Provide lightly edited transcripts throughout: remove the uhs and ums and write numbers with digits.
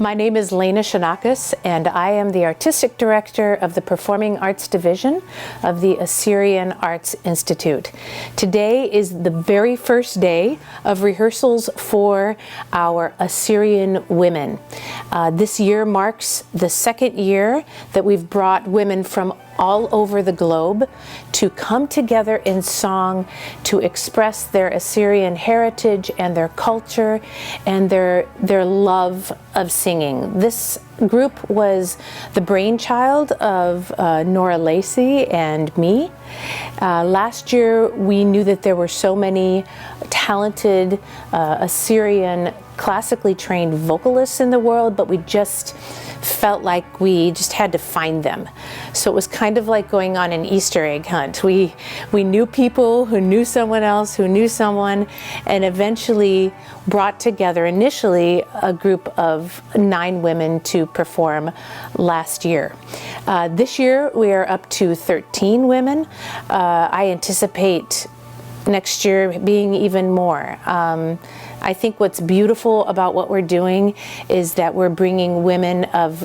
My name is Lena Shanakis, and I am the Artistic Director of the Performing Arts Division of the Assyrian Arts Institute. Today is the very first day of rehearsals for our Assyrian Women. This year marks the second year that we've brought women from all over the globe to come together in song to express their Assyrian heritage and their culture and their love of singing. This group was the brainchild of Nora Lacey and me. Last year we knew that there were so many talented Assyrian classically trained vocalists in the world, but we just felt like we just had to find them. So it was kind of like going on an Easter egg hunt. We knew people who knew someone else who knew someone, and eventually brought together initially a group of 9 women to perform last year. This year we are up to 13 women. I anticipate next year being even more. I think what's beautiful about what we're doing is that we're bringing women of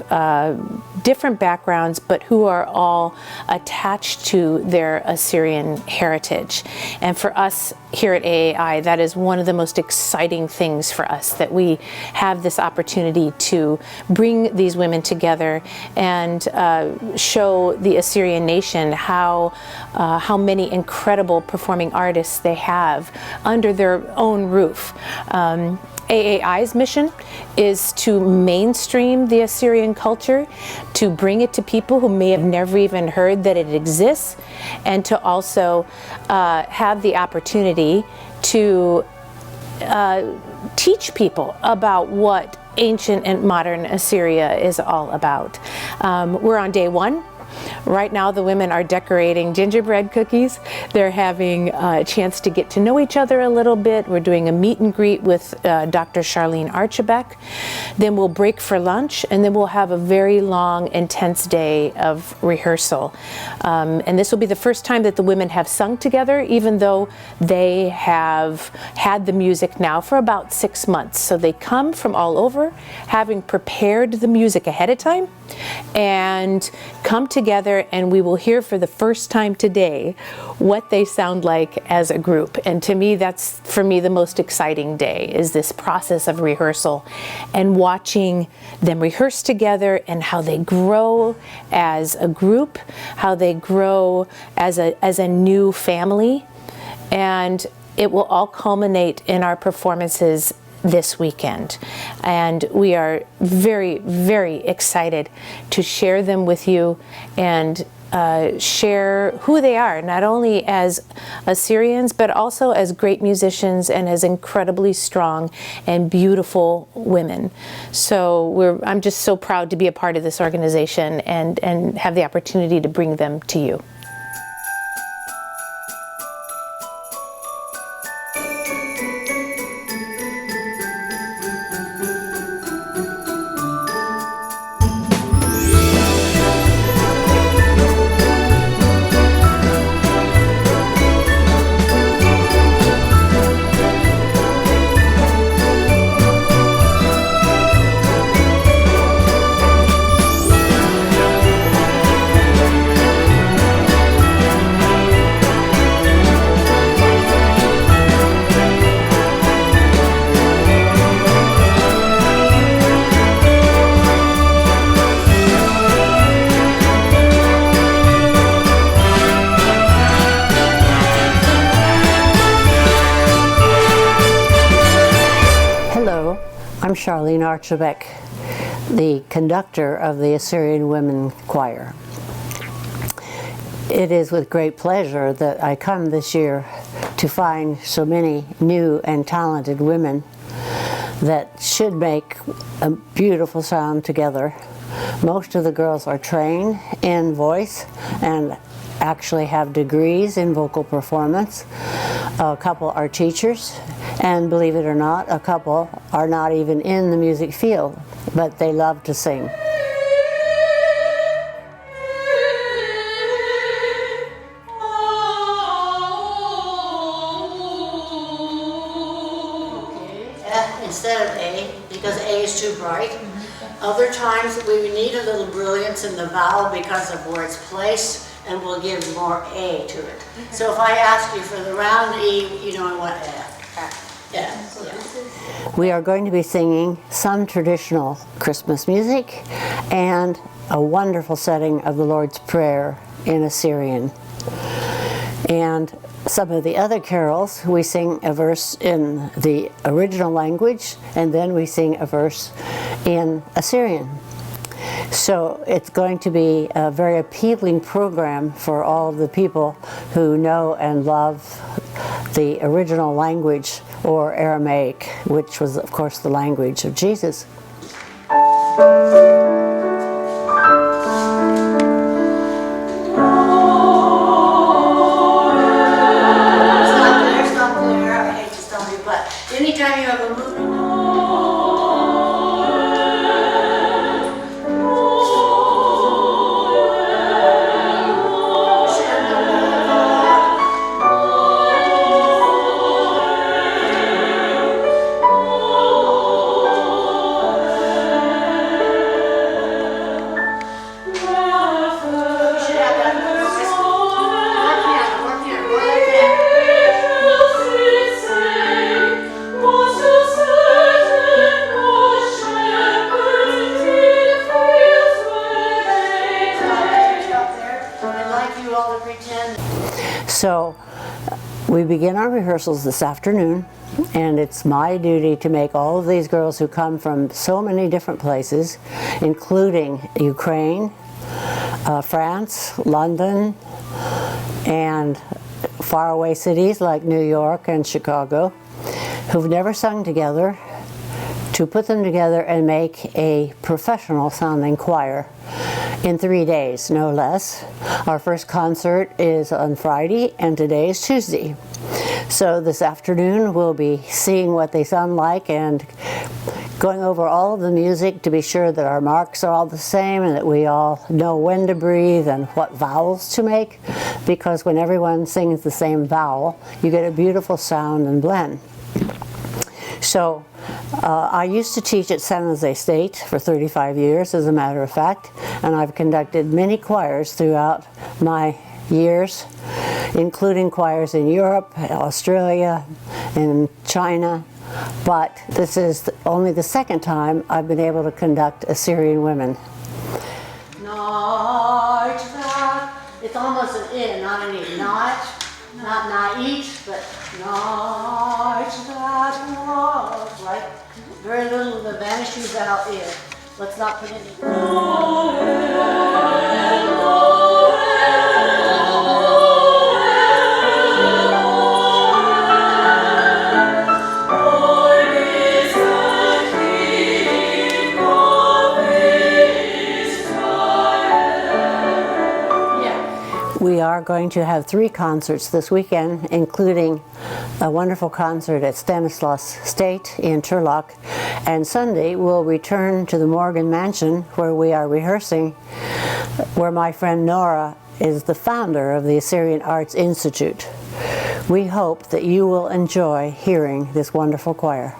different backgrounds, but who are all attached to their Assyrian heritage. And for us here at AAI, that is one of the most exciting things for us, that we have this opportunity to bring these women together and show the Assyrian nation how many incredible performing artists they have under their own roof. AAI's mission is to mainstream the Assyrian culture, to bring it to people who may have never even heard that it exists, and to also have the opportunity to teach people about what ancient and modern Assyria is all about. We're on day 1. Right now the women are decorating gingerbread cookies. They're having a chance to get to know each other a little bit. We're doing a meet and greet with Dr. Charlene Archibeque. Then we'll break for lunch, and then we'll have a very long, intense day of rehearsal. And this will be the first time that the women have sung together, even though they have had the music now for about 6 months. So they come from all over, having prepared the music ahead of time, and come together, and we will hear for the first time today what they sound like as a group. And to me, that's, for me, the most exciting day, is this process of rehearsal and watching them rehearse together, and how they grow as a group, how they grow as a new family. And it will all culminate in our performances this weekend, and we are very, very excited to share them with you and share who they are, not only as Assyrians, but also as great musicians and as incredibly strong and beautiful women. So I'm just so proud to be a part of this organization and have the opportunity to bring them to you. I'm Charlene Archibeque, the conductor of the Assyrian Women Choir. It is with great pleasure that I come this year to find so many new and talented women that should make a beautiful sound together. Most of the girls are trained in voice and actually have degrees in vocal performance. A couple are teachers, and believe it or not, a couple are not even in the music field, but they love to sing. Instead of A, because A is too bright, Other times we need a little brilliance in the vowel because of where it's placed, and we'll give more A to it. So if I ask you for the round E, you know I want F. Yeah. We are going to be singing some traditional Christmas music and a wonderful setting of the Lord's Prayer in Assyrian. And some of the other carols, we sing a verse in the original language, and then we sing a verse in Assyrian. So it's going to be a very appealing program for all of the people who know and love the original language, or Aramaic, which was, of course, the language of Jesus. Anytime you have a movement. So we begin our rehearsals this afternoon, and it's my duty to make all of these girls who come from so many different places, including Ukraine, France, London, and faraway cities like New York and Chicago, who've never sung together, to put them together and make a professional sounding choir in 3 days, no less. Our first concert is on Friday, and today is Tuesday. So this afternoon we'll be seeing what they sound like and going over all of the music to be sure that our marks are all the same and that we all know when to breathe and what vowels to make, because when everyone sings the same vowel, you get a beautiful sound and blend. So I used to teach at San Jose State for 35 years, as a matter of fact, and I've conducted many choirs throughout my years, including choirs in Europe, Australia, and China. But this is only the second time I've been able to conduct Assyrian Women. It's almost an I, not an E. Not each, but night that was, like very little of the vanishing vowel is. Let's not put any. We are going to have 3 concerts this weekend, including a wonderful concert at Stanislaus State in Turlock. And Sunday we'll return to the Morgan Mansion, where we are rehearsing, where my friend Nora is the founder of the Assyrian Arts Institute. We hope that you will enjoy hearing this wonderful choir.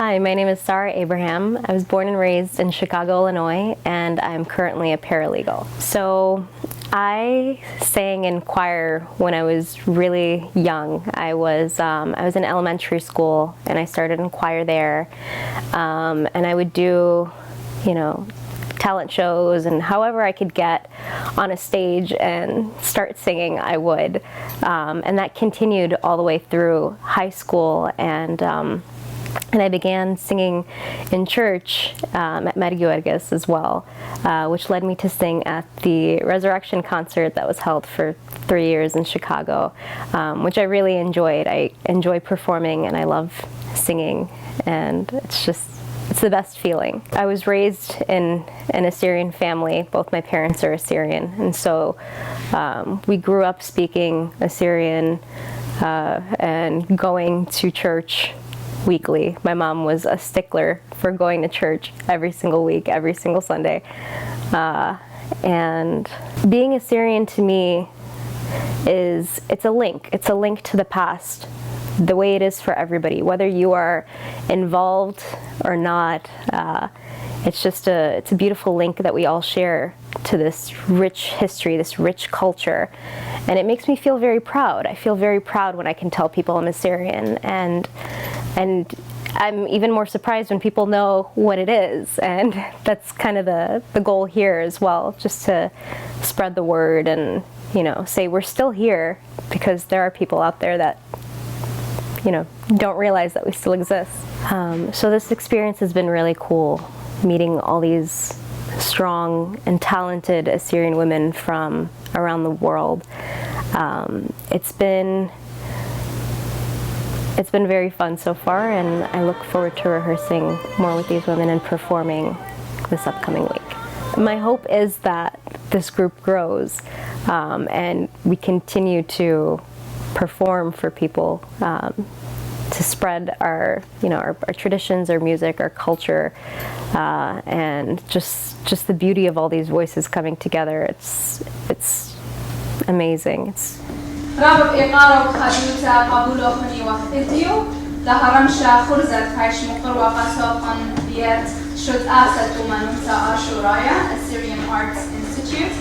Hi, my name is Sarah Abraham. I was born and raised in Chicago, Illinois, and I'm currently a paralegal. So I sang in choir when I was really young. I was in elementary school, and I started in choir there, and I would do, talent shows, and however I could get on a stage and start singing, I would. And that continued all the way through high school, and I began singing in church at Medjugorje as well, which led me to sing at the Resurrection concert that was held for 3 years in Chicago, which I really enjoyed. I enjoy performing, and I love singing, and it's the best feeling. I was raised in an Assyrian family. Both my parents are Assyrian, and so we grew up speaking Assyrian and going to church weekly. My mom was a stickler for going to church every single week, every single Sunday. And being Assyrian to me it's a link. It's a link to the past, the way it is for everybody, whether you are involved or not. It's a beautiful link that we all share to this rich history, this rich culture. And it makes me feel very proud. I feel very proud when I can tell people I'm Assyrian, and I'm even more surprised when people know what it is. And that's kind of the goal here as well, just to spread the word and, say we're still here, because there are people out there that, don't realize that we still exist. So this experience has been really cool, meeting all these strong and talented Assyrian women from around the world. It's been very fun so far, and I look forward to rehearsing more with these women and performing this upcoming week. My hope is that this group grows, and we continue to perform for people, to spread our traditions, our music, our culture, and just the beauty of all these voices coming together. It's amazing. رابط إقارة وخدوتا قبول أخني وقتيو دهرمشا خرزت فايش مقر وقصاقا بيت شد آسد ومنوتا آشورايا Assyrian Arts Institute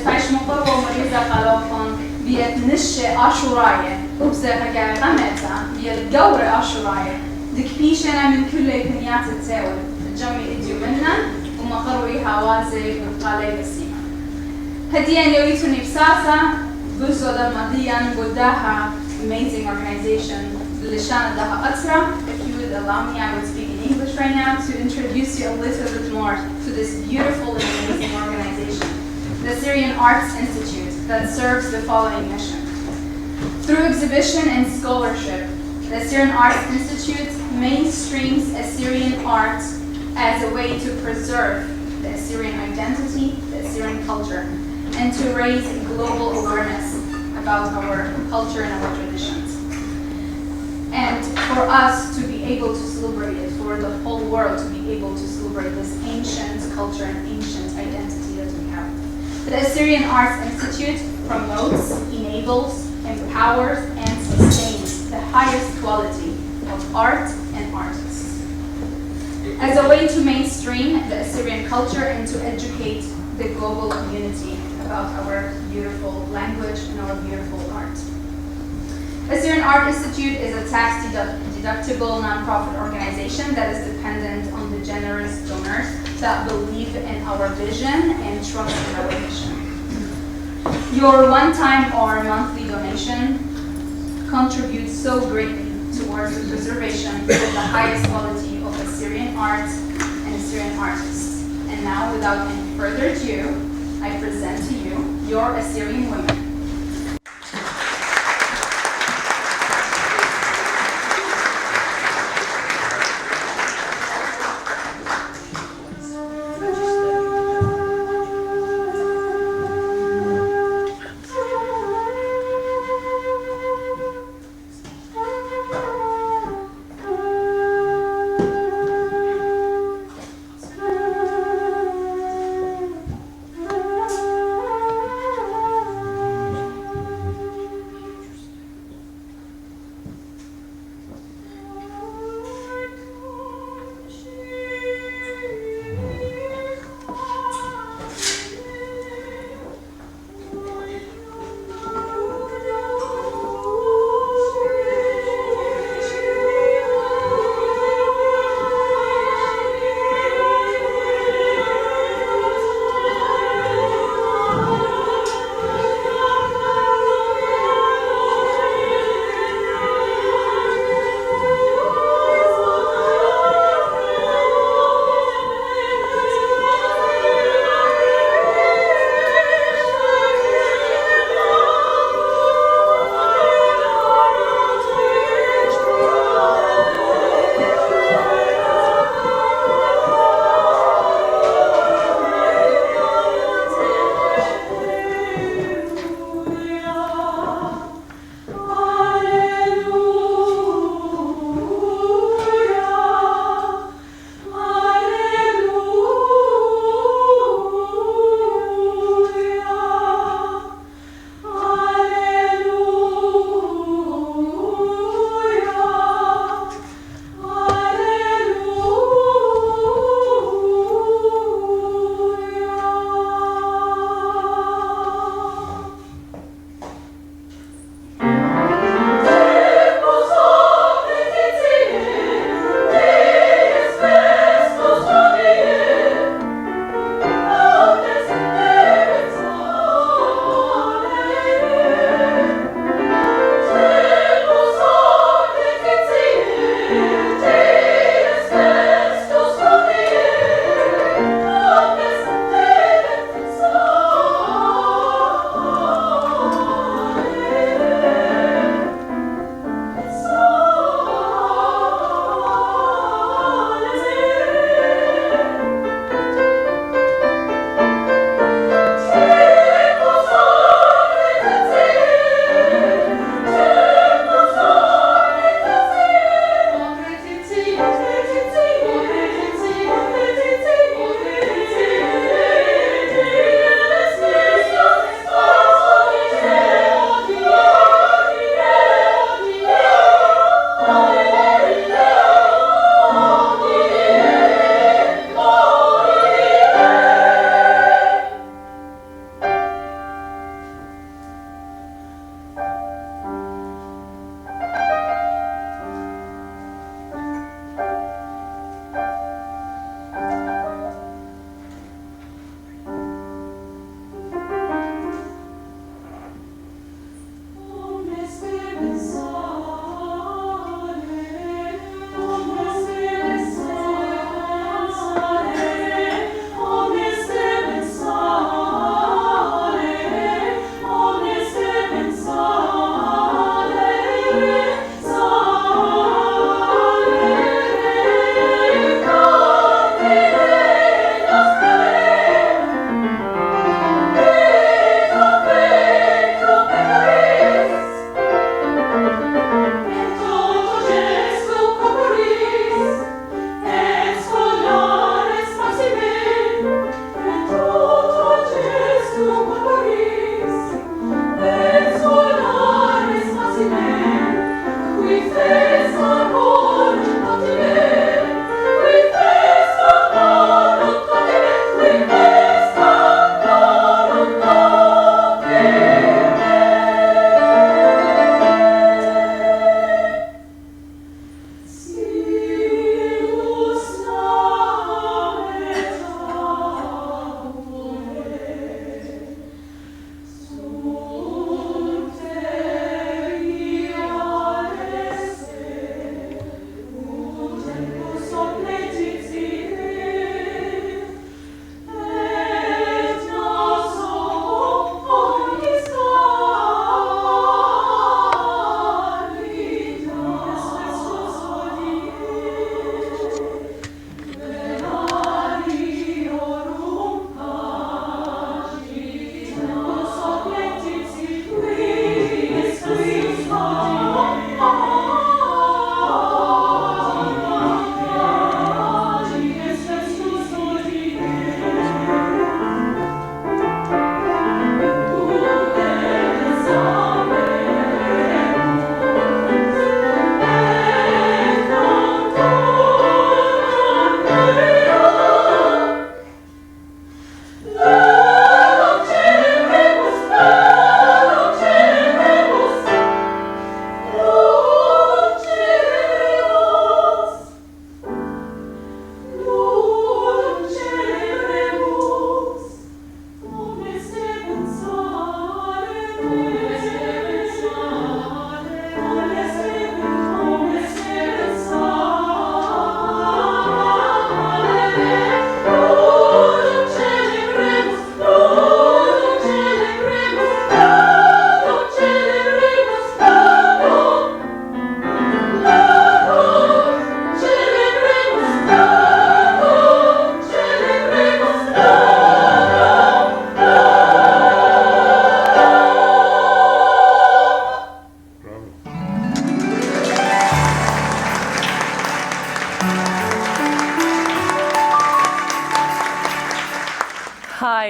فايش مقر ومريزة قلوقا بيت نش آشورايا وبزاقا قمتا بيت قور آشورايا دكبيشنا من كل كنيات التاول الجميع إديو منا ومقروي هوازي وقالي بسيما هديان يويتوني بساسا Buzoda Madian Budaha, amazing organization. Lishana Daha Atra. If you would allow me, I would speak in English right now to introduce you a little bit more to this beautiful and amazing organization, the Assyrian Arts Institute, that serves the following mission. Through exhibition and scholarship, the Assyrian Arts Institute mainstreams Assyrian art as a way to preserve the Assyrian identity, the Assyrian culture, and to raise global awareness about our culture and our traditions. And for us to be able to celebrate it, for the whole world to be able to celebrate this ancient culture and ancient identity that we have. The Assyrian Arts Institute promotes, enables, empowers, and sustains the highest quality of art and artists. As a way to mainstream the Assyrian culture and to educate the global community about our beautiful language and our beautiful art. Assyrian Art Institute is a tax-deductible nonprofit organization that is dependent on the generous donors that believe in our vision and trust in our mission. Your one-time or monthly donation contributes so greatly towards the preservation of the highest quality of Assyrian art and Assyrian artists. And now, without any further ado, I present to you your Assyrian Women.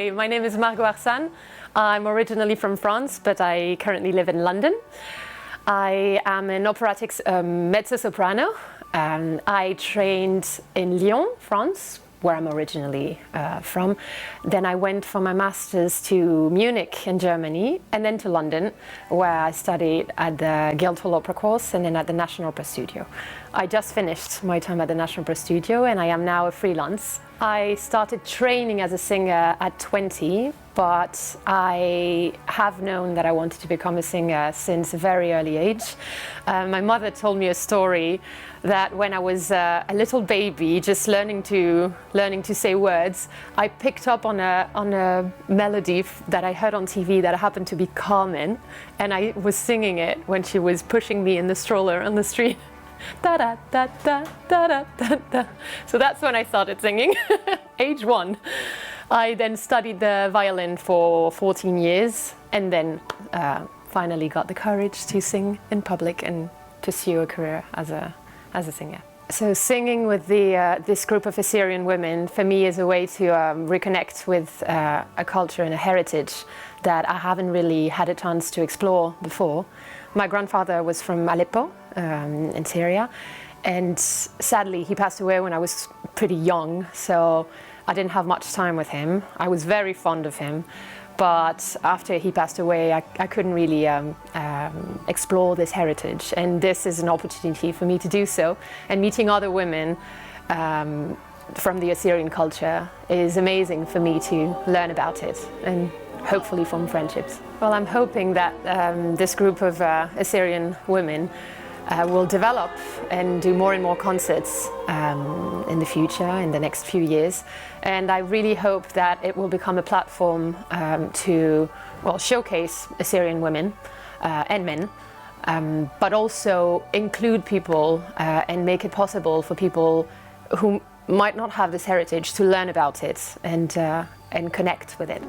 Hi, my name is Margot Arsan. I'm originally from France, but I currently live in London. I am an operatic mezzo-soprano. I trained in Lyon, France, where I'm originally from. Then I went for my master's to Munich in Germany, and then to London, where I studied at the Guildhall Opera course and then at the National Opera Studio. I just finished my time at the National Opera Studio, and I am now a freelance. I started training as a singer at 20, but I have known that I wanted to become a singer since a very early age. My mother told me a story that when I was a little baby, just learning to say words, I picked up on a melody that I heard on TV that happened to be Carmen, and I was singing it when she was pushing me in the stroller on the street. Da da da da da da da da. So that's when I started singing, age 1. I then studied the violin for 14 years, and then finally got the courage to sing in public and pursue a career as a singer. So singing with this group of Assyrian women for me is a way to reconnect with a culture and a heritage that I haven't really had a chance to explore before. My grandfather was from Aleppo in Syria, and sadly he passed away when I was pretty young, so I didn't have much time with him. I was very fond of him, but after he passed away I couldn't really explore this heritage, and this is an opportunity for me to do so. And meeting other women from the Assyrian culture is amazing for me to learn about it and hopefully form friendships. Well, I'm hoping that this group of Assyrian women will develop and do more and more concerts in the future, in the next few years. And I really hope that it will become a platform to showcase Assyrian women and men, but also include people and make it possible for people who might not have this heritage to learn about it and connect with it.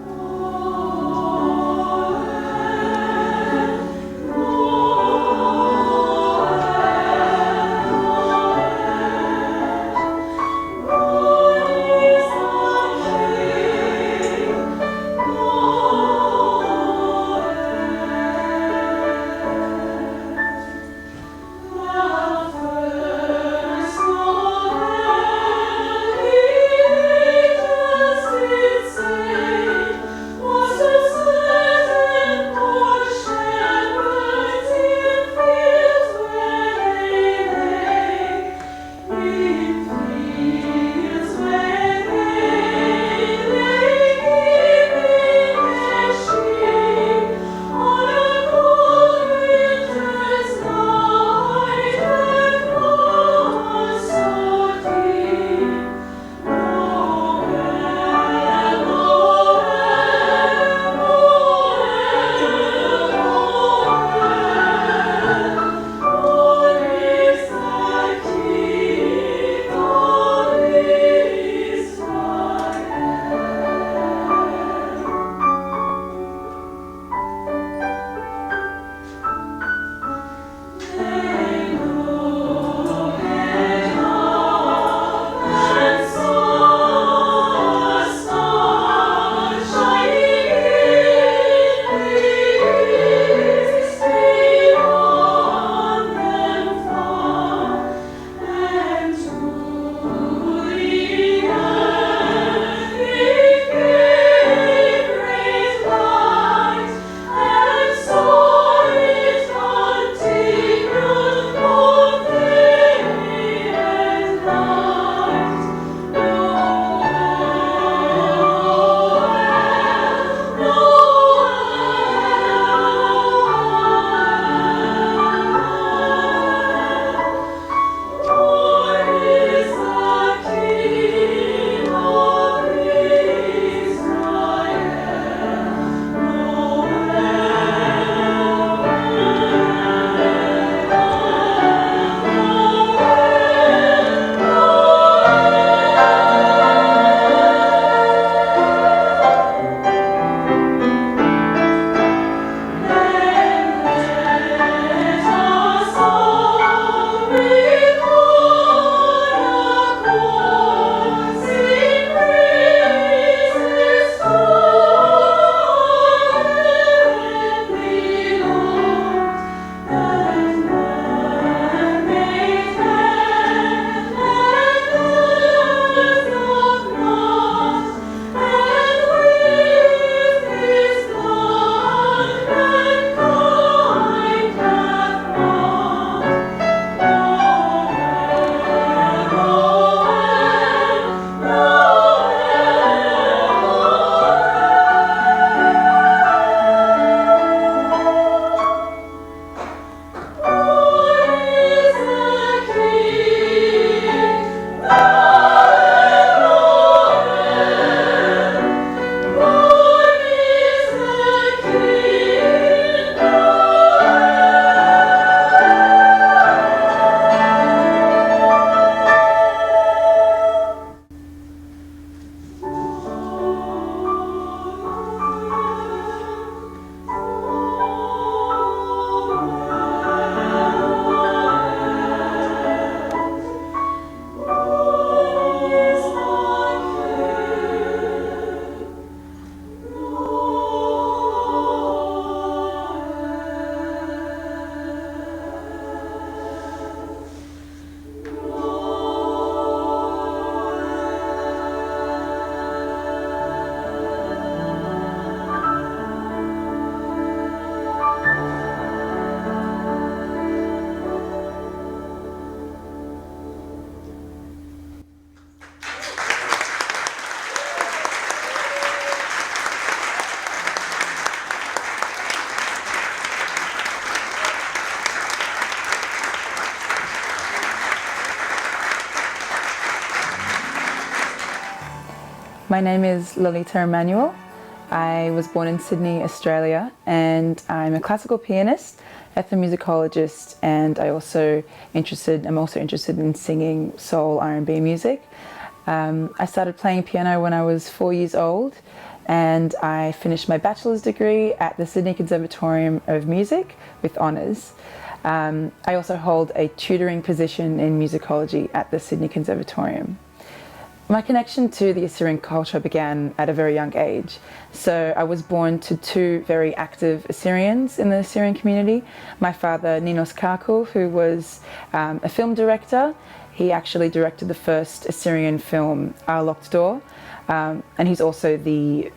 My name is Lolita Emanuel. I was born in Sydney, Australia, and I'm a classical pianist, ethnomusicologist, and I'm also interested in singing soul R&B music. I started playing piano when I was 4 years old, and I finished my bachelor's degree at the Sydney Conservatorium of Music with honours. I also hold a tutoring position in musicology at the Sydney Conservatorium. My connection to the Assyrian culture began at a very young age. So I was born to two very active Assyrians in the Assyrian community. My father, Ninos Kaku, who was a film director. He actually directed the first Assyrian film, Our Locked Door, and he's also the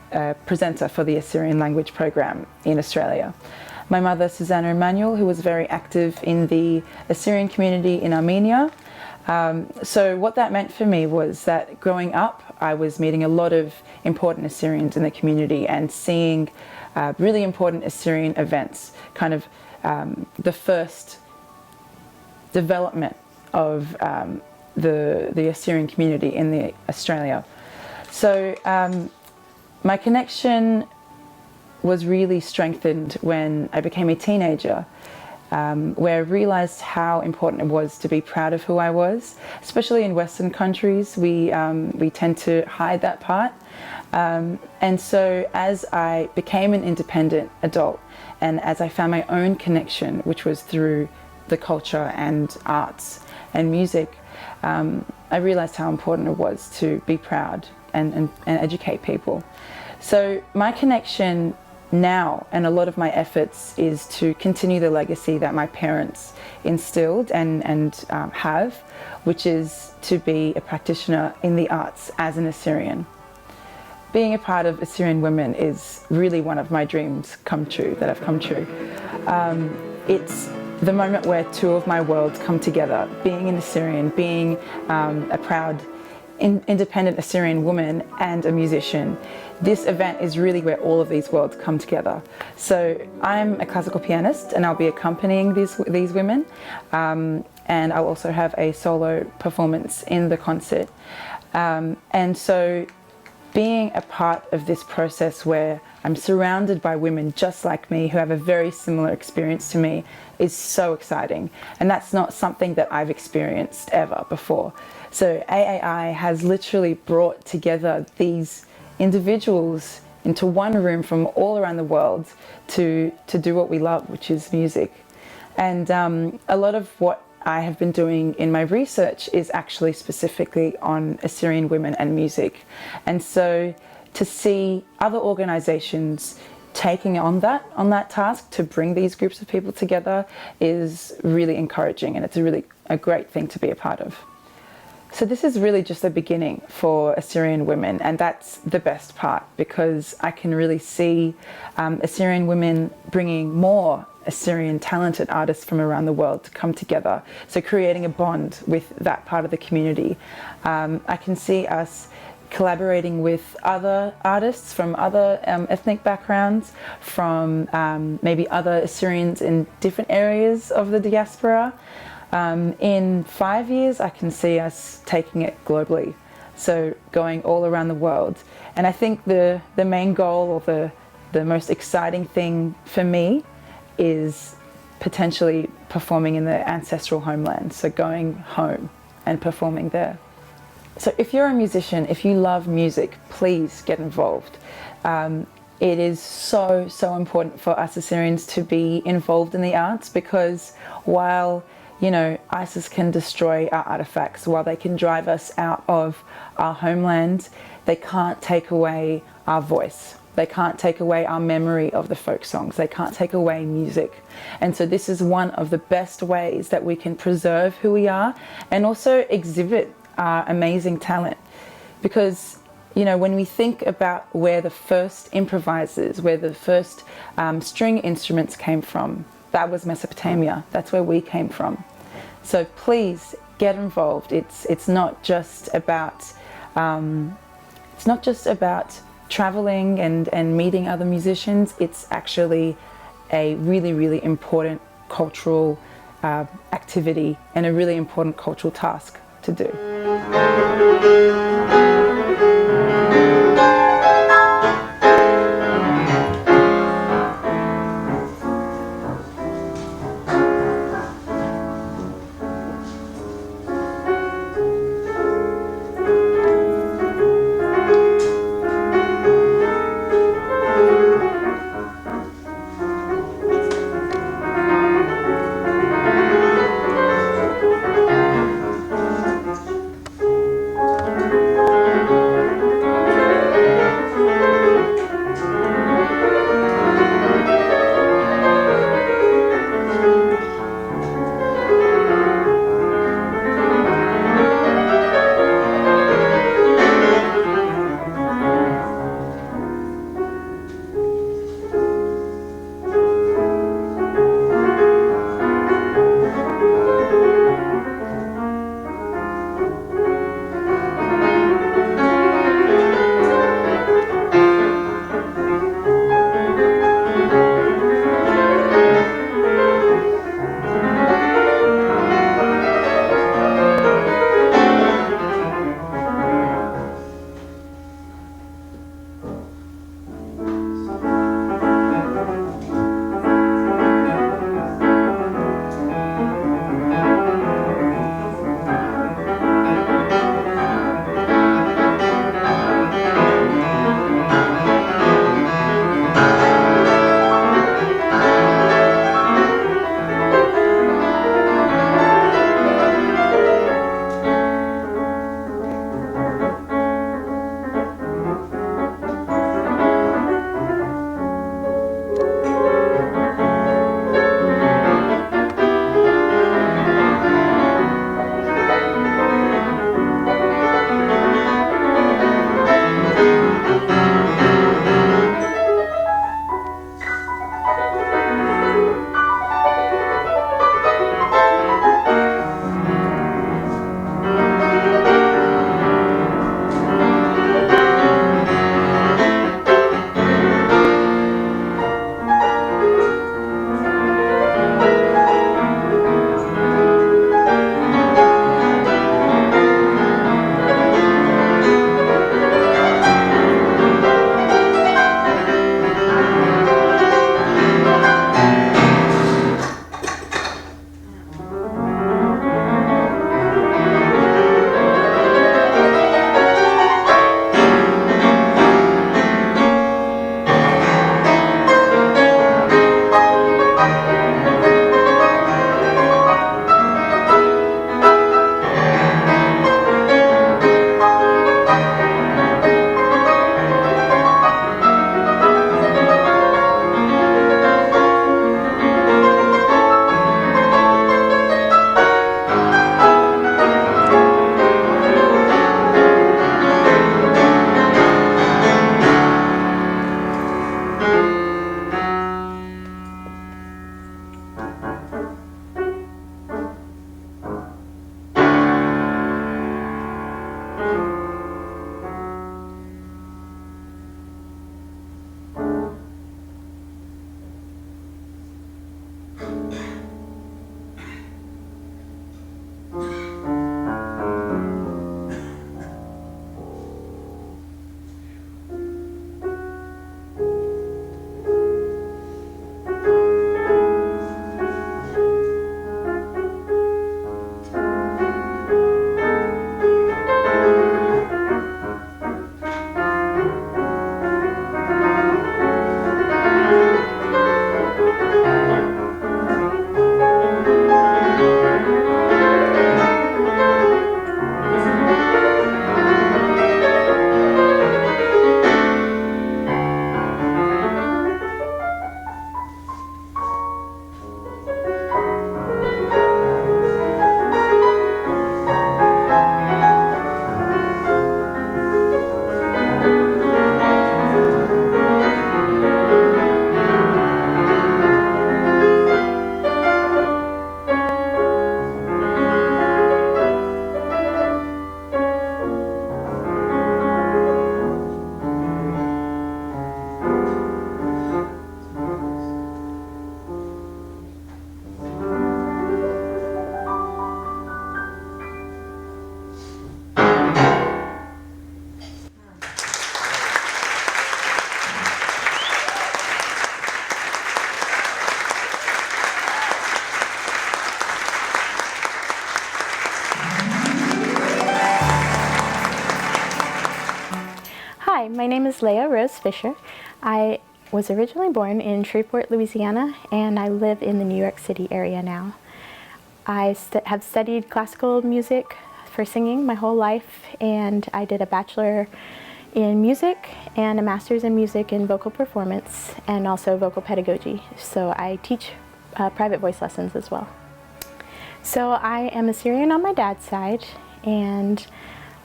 presenter for the Assyrian language program in Australia. My mother, Susanna Emanuel, who was very active in the Assyrian community in Armenia. So what that meant for me was that growing up, I was meeting a lot of important Assyrians in the community and seeing really important Assyrian events, kind of the first development of the Assyrian community in Australia. So my connection was really strengthened when I became a teenager, where I realised how important it was to be proud of who I was. Especially in Western countries, we tend to hide that part. And so as I became an independent adult, and as I found my own connection, which was through the culture and arts and music, I realised how important it was to be proud and educate people. So my connection now, and a lot of my efforts, is to continue the legacy that my parents instilled and have, which is to be a practitioner in the arts as an Assyrian. Being a part of Assyrian Women is really one of my dreams that have come true. It's the moment where two of my worlds come together, being an Assyrian, being a proud independent Assyrian woman and a musician. This event is really where all of these worlds come together. So I'm a classical pianist and I'll be accompanying these women, and I'll also have a solo performance in the concert. And so being a part of this process where I'm surrounded by women just like me who have a very similar experience to me is so exciting. And that's not something that I've experienced ever before. So AAI has literally brought together these individuals into one room from all around the world to do what we love, which is music. And a lot of what I have been doing in my research is actually specifically on Assyrian women and music. And so to see other organizations taking on that task to bring these groups of people together is really encouraging, and it's a great thing to be a part of. So this is really just the beginning for Assyrian Women, and that's the best part, because I can really see Assyrian women bringing more Assyrian talented artists from around the world to come together, so creating a bond with that part of the community. I can see us collaborating with other artists from other ethnic backgrounds, from maybe other Assyrians in different areas of the diaspora. In 5 years, I can see us taking it globally, so going all around the world. And I think the main goal, or the most exciting thing for me, is potentially performing in the ancestral homeland, so going home and performing there. So if you're a musician, if you love music, please get involved. It is so important for us Assyrians to be involved in the arts, because while ISIS can destroy our artifacts, while they can drive us out of our homeland, they can't take away our voice. They can't take away our memory of the folk songs. They can't take away music. And so this is one of the best ways that we can preserve who we are and also exhibit our amazing talent. Because, when we think about where the first improvisers, where the first string instruments came from, that was Mesopotamia. That's where we came from. So please get involved. It's not just about traveling and meeting other musicians. It's actually a really important cultural activity and a really important cultural task to do. is Leah Rose Fisher. I was originally born in Shreveport, Louisiana, and I live in the New York City area now. I have studied classical music for singing my whole life, and I did a bachelor in music and a master's in music in vocal performance and also vocal pedagogy. So I teach private voice lessons as well. So I am Assyrian on my dad's side, and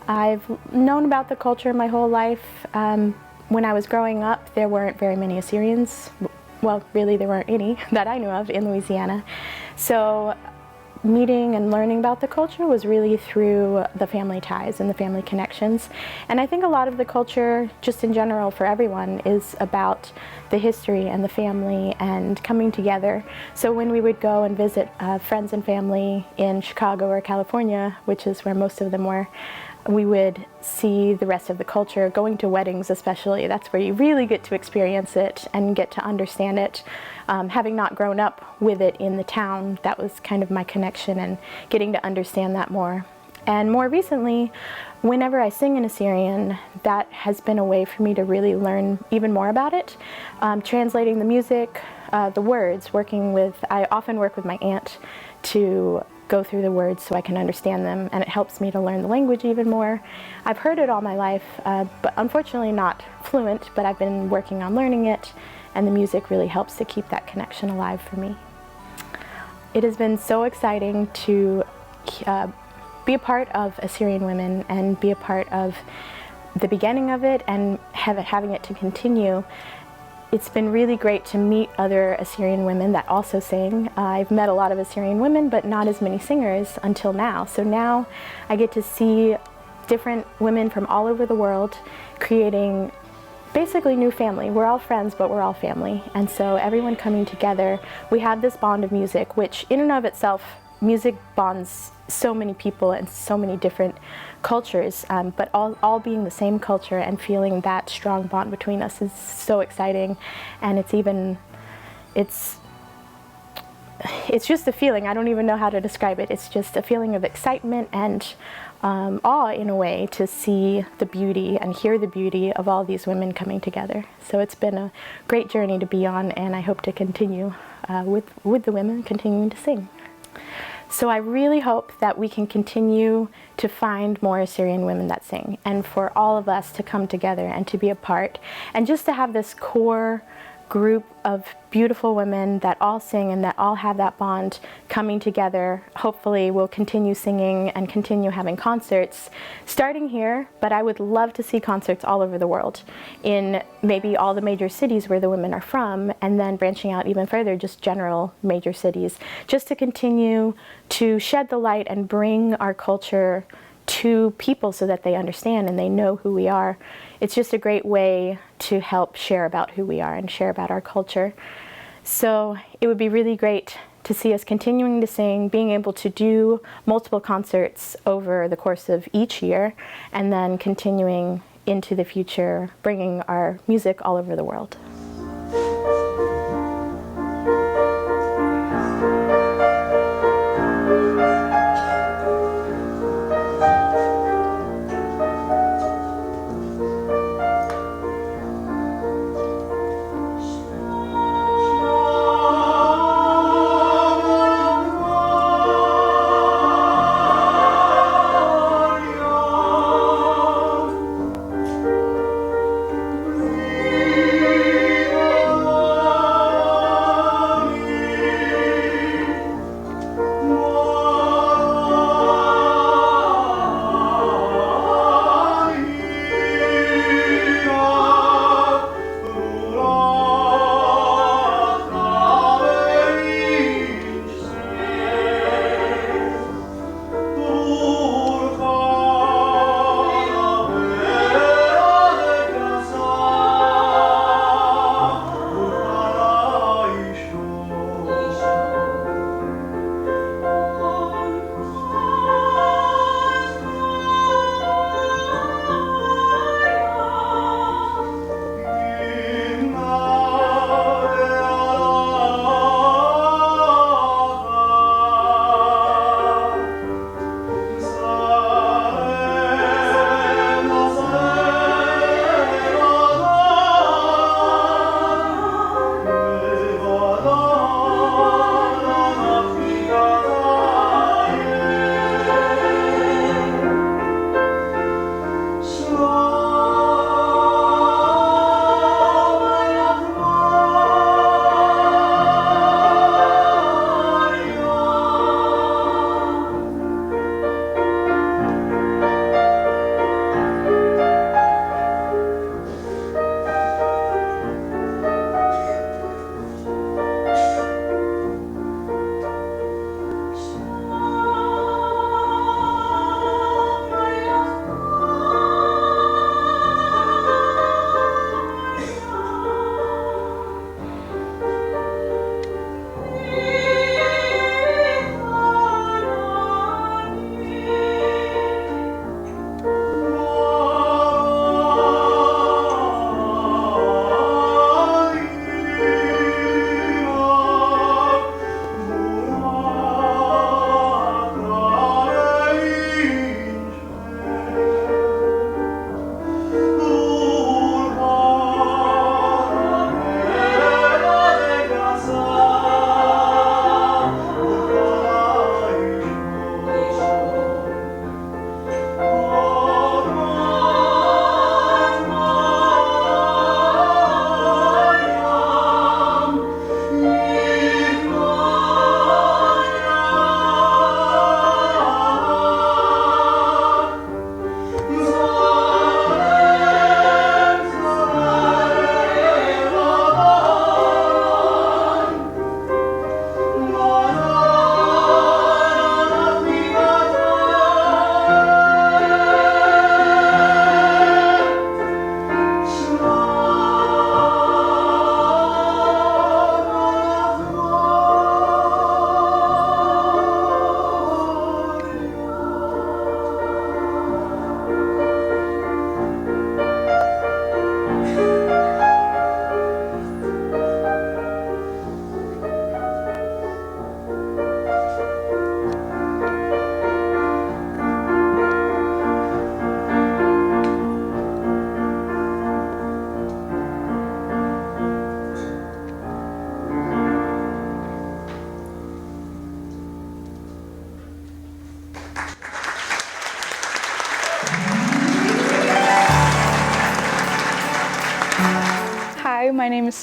I've known about the culture my whole life. When I was growing up, there weren't very many Assyrians. Well, really there weren't any that I knew of in Louisiana. So meeting and learning about the culture was really through the family ties and the family connections. And I think a lot of the culture, just in general for everyone, is about the history and the family and coming together. So when we would go and visit friends and family in Chicago or California, which is where most of them were, we would see the rest of the culture. Going to weddings especially, that's where you really get to experience it and get to understand it. Having not grown up with it in the town, that was kind of my connection and getting to understand that more. And more recently, whenever I sing in Assyrian, that has been a way for me to really learn even more about it. Translating the music, the words, I often work with my aunt to go through the words so I can understand them, and it helps me to learn the language even more. I've heard it all my life, but unfortunately not fluent, but I've been working on learning it, and the music really helps to keep that connection alive for me. It has been so exciting to be a part of Assyrian Women and be a part of the beginning of it and having it to continue. It's been really great to meet other Assyrian women that also sing. I've met a lot of Assyrian women, but not as many singers until now. So now I get to see different women from all over the world creating basically new family. We're all friends, but we're all family. And so everyone coming together, we have this bond of music, which in and of itself, music bonds so many people and so many different cultures, but all being the same culture and feeling that strong bond between us is so exciting. And it's just a feeling. I don't even know how to describe it. It's just a feeling of excitement and awe in a way to see the beauty and hear the beauty of all these women coming together. So it's been a great journey to be on, and I hope to continue with the women continuing to sing. So I really hope that we can continue to find more Assyrian women that sing, and for all of us to come together and to be a part, and just to have this core group of beautiful women that all sing and that all have that bond coming together. Hopefully we'll continue singing and continue having concerts, starting here, but I would love to see concerts all over the world, in maybe all the major cities where the women are from, and then branching out even further, just general major cities, just to continue to shed the light and bring our culture to people so that they understand and they know who we are. It's just a great way to help share about who we are and share about our culture. So it would be really great to see us continuing to sing, being able to do multiple concerts over the course of each year, and then continuing into the future, bringing our music all over the world.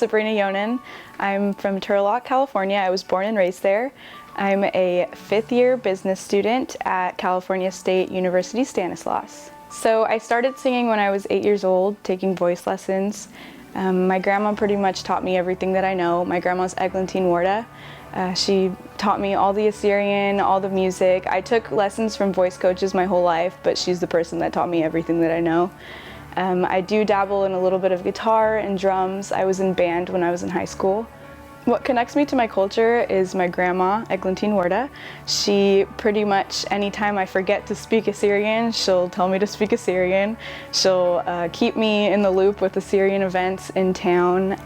Sabrina Yonan. I'm from Turlock, California. I was born and raised there. I'm a 5th year business student at California State University Stanislaus. So I started singing when I was 8 years old, taking voice lessons. My grandma pretty much taught me everything that I know. My grandma's Eglantine Warda. She taught me all the Assyrian, all the music. I took lessons from voice coaches my whole life, but she's the person that taught me everything that I know. I do dabble in a little bit of guitar and drums. I was in band when I was in high school. What connects me to my culture is my grandma, Eglantine Warda. She pretty much, anytime I forget to speak Assyrian, she'll tell me to speak Assyrian. She'll keep me in the loop with Assyrian events in town.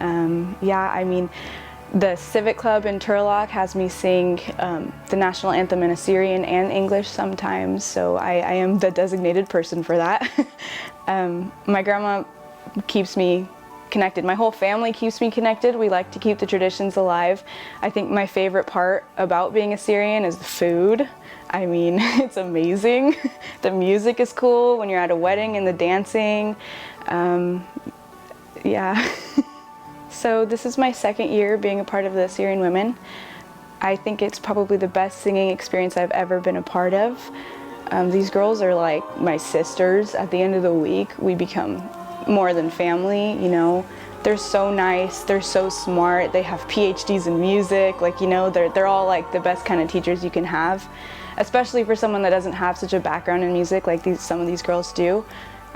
The Civic Club in Turlock has me sing the national anthem in Assyrian and English sometimes, so I am the designated person for that. My grandma keeps me connected. My whole family keeps me connected. We like to keep the traditions alive. I think my favorite part about being Assyrian is the food. I mean, it's amazing. The music is cool when you're at a wedding and the dancing. So this is my 2nd year being a part of the Assyrian Women. I think it's probably the best singing experience I've ever been a part of. These girls are like my sisters. At the end of the week, we become more than family, you know. They're so nice, they're so smart, they have PhDs in music, like, you know, they're all like the best kind of teachers you can have, especially for someone that doesn't have such a background in music like some of these girls do.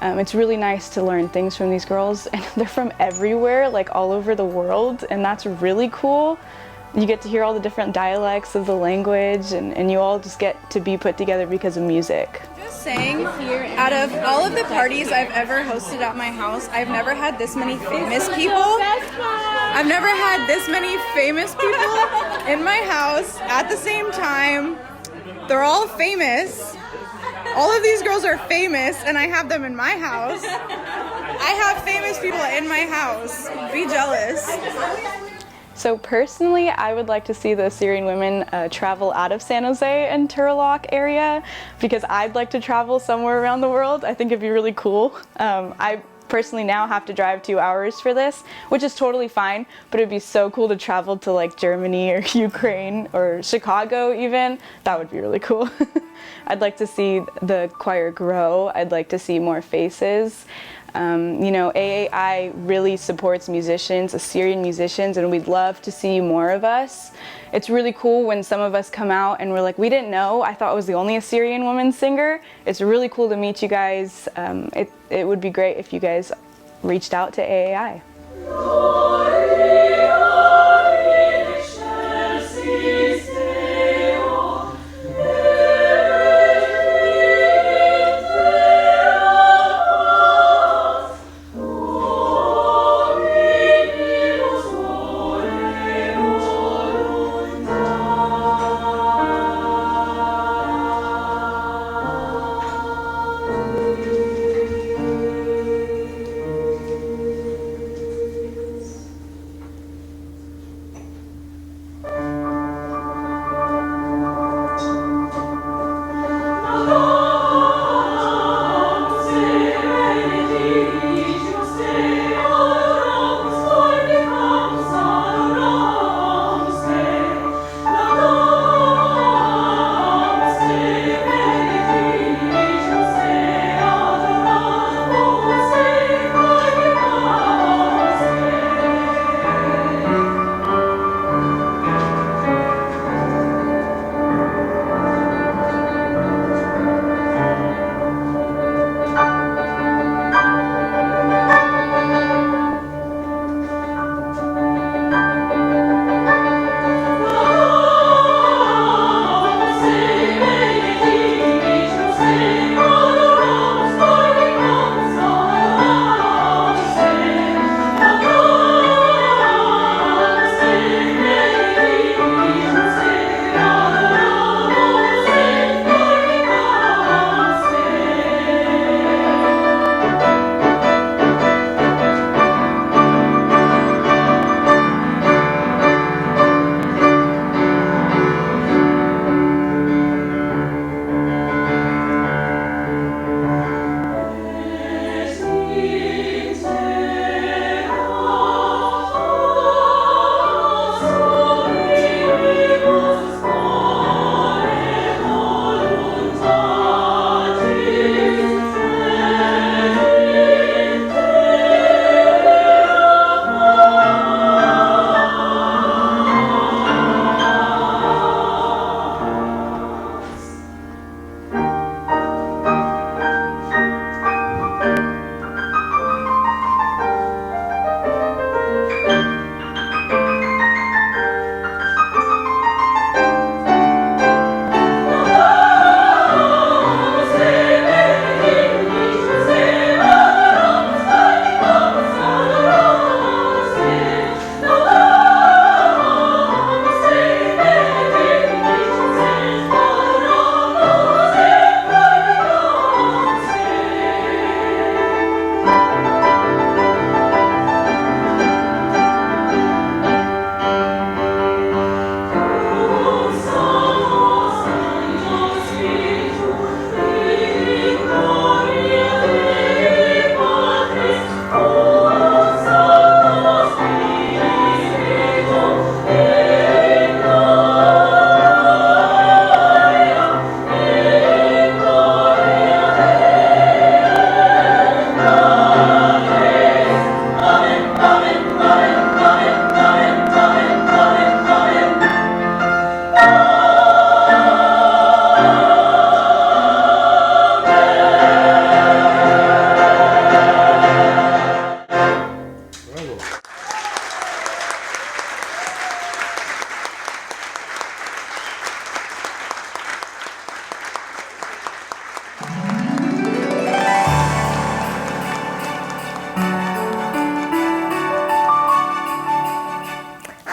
It's really nice to learn things from these girls, and they're from everywhere, like all over the world, and that's really cool. You get to hear all the different dialects of the language, and you all just get to be put together because of music. Just saying, out of all of the parties I've ever hosted at my house, I've never had this many famous people. I've never had this many famous people in my house at the same time. They're all famous. All of these girls are famous, and I have them in my house. I have famous people in my house. Be jealous. So personally, I would like to see the Assyrian Women travel out of San Jose and Turlock area, because I'd like to travel somewhere around the world. I think it'd be really cool. I personally now have to drive 2 hours for this, which is totally fine, but it'd be so cool to travel to like Germany or Ukraine or Chicago even. That would be really cool. I'd like to see the choir grow. I'd like to see more faces. You know, AAI really supports musicians, Assyrian musicians, and we'd love to see more of us. It's really cool when some of us come out and we're like, we didn't know, I thought I was the only Assyrian woman singer. It's really cool to meet you guys. It would be great if you guys reached out to AAI.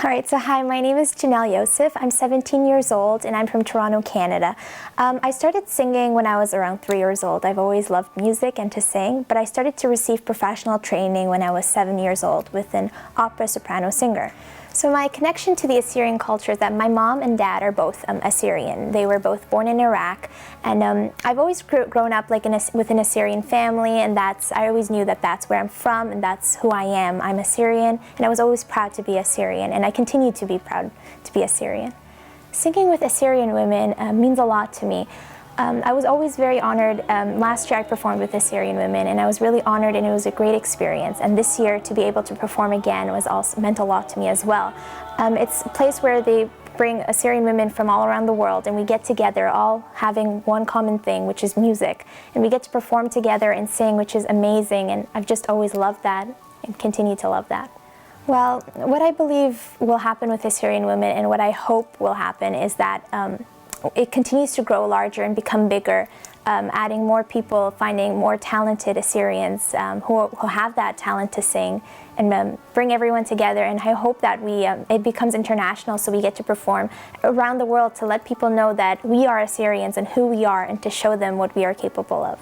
All right, so hi, my name is Janelle Yosef. I'm 17 years old and I'm from Toronto, Canada. I started singing when I was around 3 years old. I've always loved music and to sing, but I started to receive professional training when I was 7 years old with an opera soprano singer. So my connection to the Assyrian culture is that my mom and dad are both Assyrian. They were both born in Iraq, and I've always grown up like with an Assyrian family, and I always knew that that's where I'm from and that's who I am. I'm Assyrian, and I was always proud to be Assyrian, and I continue to be proud to be Assyrian. Singing with Assyrian women means a lot to me. I was always very honored. Last year I performed with Assyrian Women and I was really honored and it was a great experience. And this year to be able to perform again meant a lot to me as well. It's a place where they bring Assyrian women from all around the world and we get together all having one common thing, which is music. And we get to perform together and sing, which is amazing, and I've just always loved that and continue to love that. Well, what I believe will happen with Assyrian Women and what I hope will happen is that it continues to grow larger and become bigger, adding more people, finding more talented Assyrians who have that talent to sing, and bring everyone together. And I hope that it becomes international, so we get to perform around the world to let people know that we are Assyrians and who we are, and to show them what we are capable of.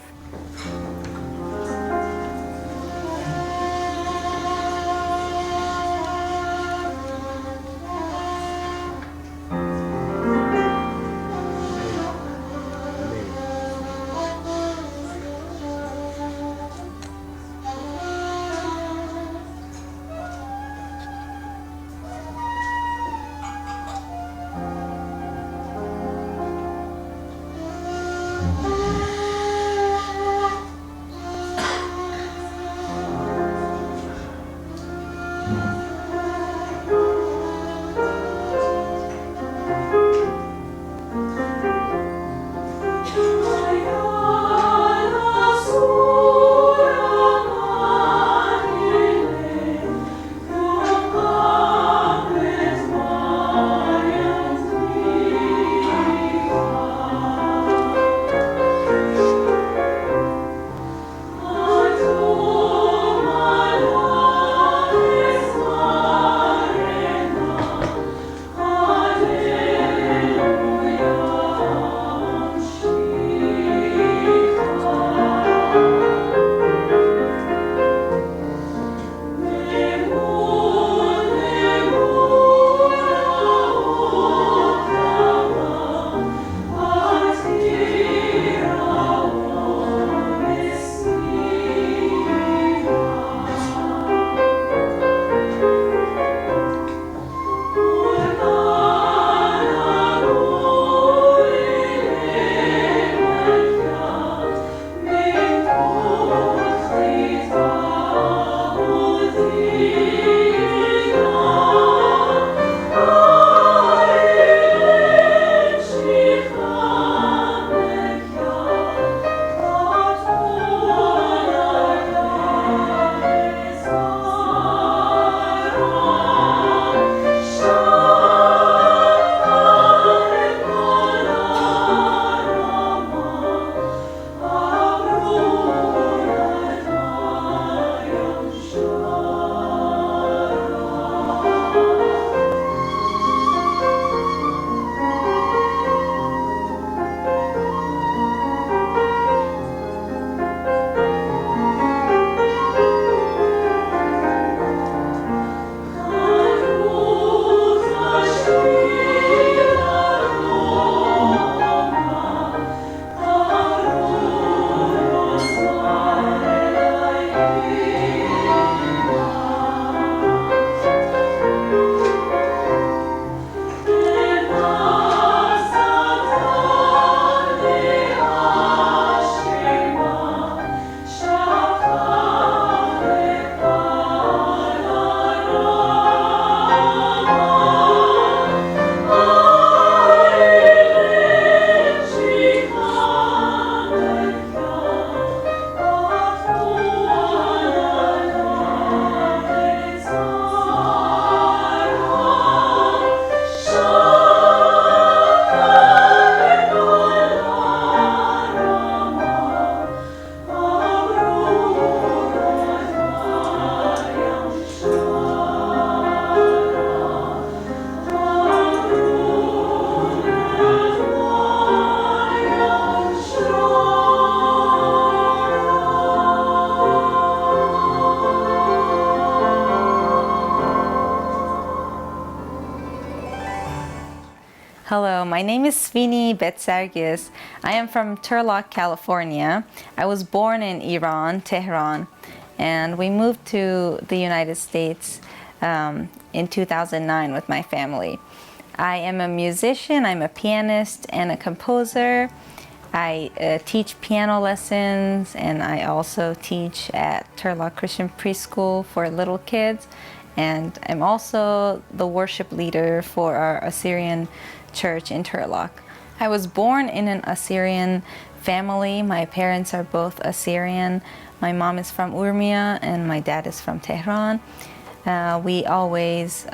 Hello, my name is Svini Betsargis. I am from Turlock, California. I was born in Iran, Tehran, and we moved to the United States in 2009 with my family. I am a musician, I'm a pianist and a composer. I teach piano lessons, and I also teach at Turlock Christian Preschool for little kids. And I'm also the worship leader for our Assyrian church in Turlock. I was born in an Assyrian family. My parents are both Assyrian. My mom is from Urmia and my dad is from Tehran. We always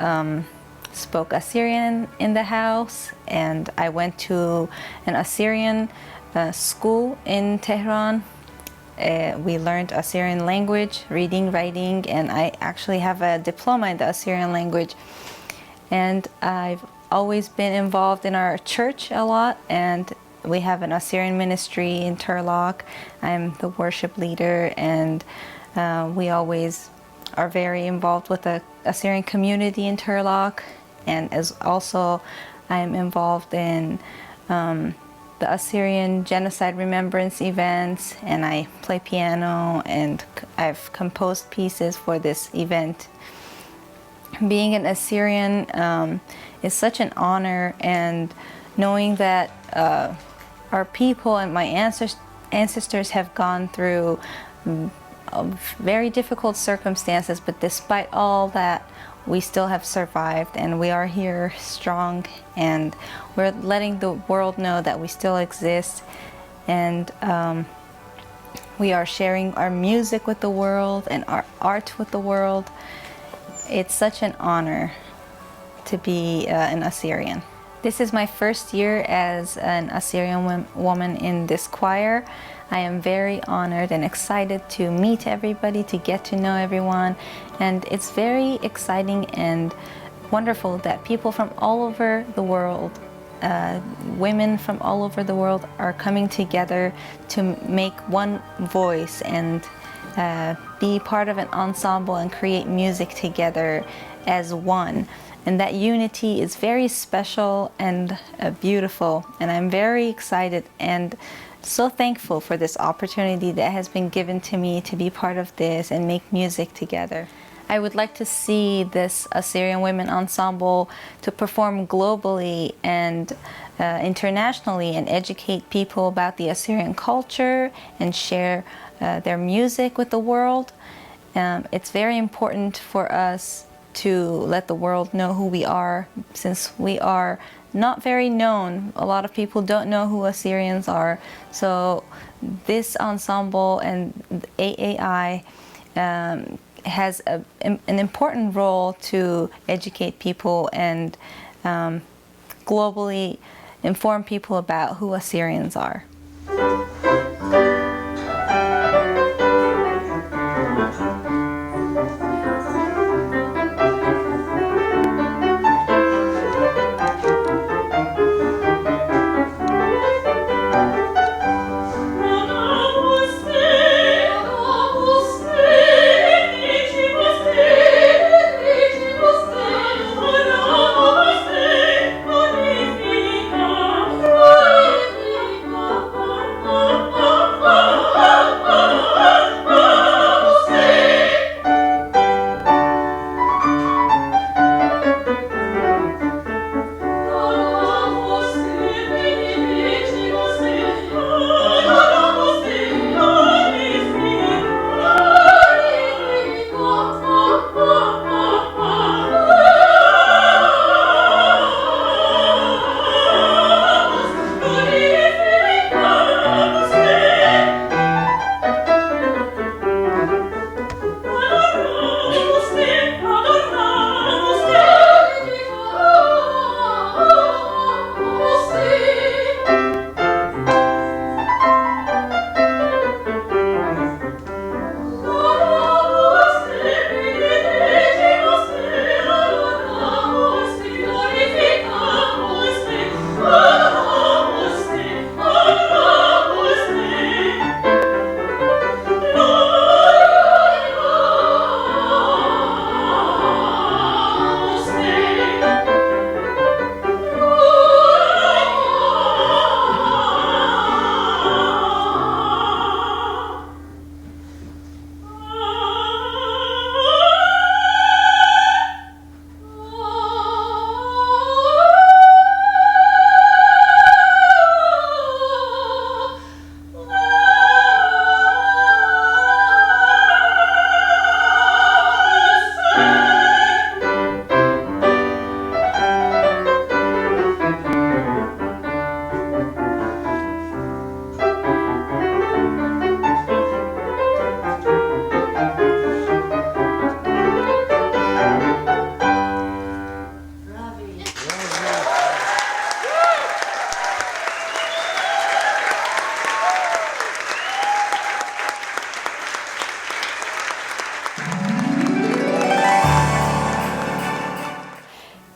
spoke Assyrian in the house, and I went to an Assyrian school in Tehran. We learned Assyrian language, reading, writing, and I actually have a diploma in the Assyrian language. And I've always been involved in our church a lot, and we have an Assyrian ministry in Turlock. I'm the worship leader, and we always are very involved with the Assyrian community in Turlock. And as also I'm involved in the Assyrian Genocide Remembrance events, and I play piano, and I've composed pieces for this event. Being an Assyrian is such an honor, and knowing that our people and my ancestors have gone through very difficult circumstances, but despite all that, we still have survived, and we are here strong, and we're letting the world know that we still exist, and we are sharing our music with the world and our art with the world. It's such an honor to be an Assyrian. This is my first year as an Assyrian woman in this choir. I am very honored and excited to meet everybody, to get to know everyone, and it's very exciting and wonderful that people from all over the world, women from all over the world, are coming together to make one voice and be part of an ensemble and create music together as one. And that unity is very special and beautiful, and I'm very excited and so thankful for this opportunity that has been given to me to be part of this and make music together. I would like to see this Assyrian Women ensemble to perform globally and internationally and educate people about the Assyrian culture and share their music with the world. It's very important for us to let the world know who we are, since we are not very known. A lot of people don't know who Assyrians are. So this ensemble and AAI has an important role to educate people and globally inform people about who Assyrians are.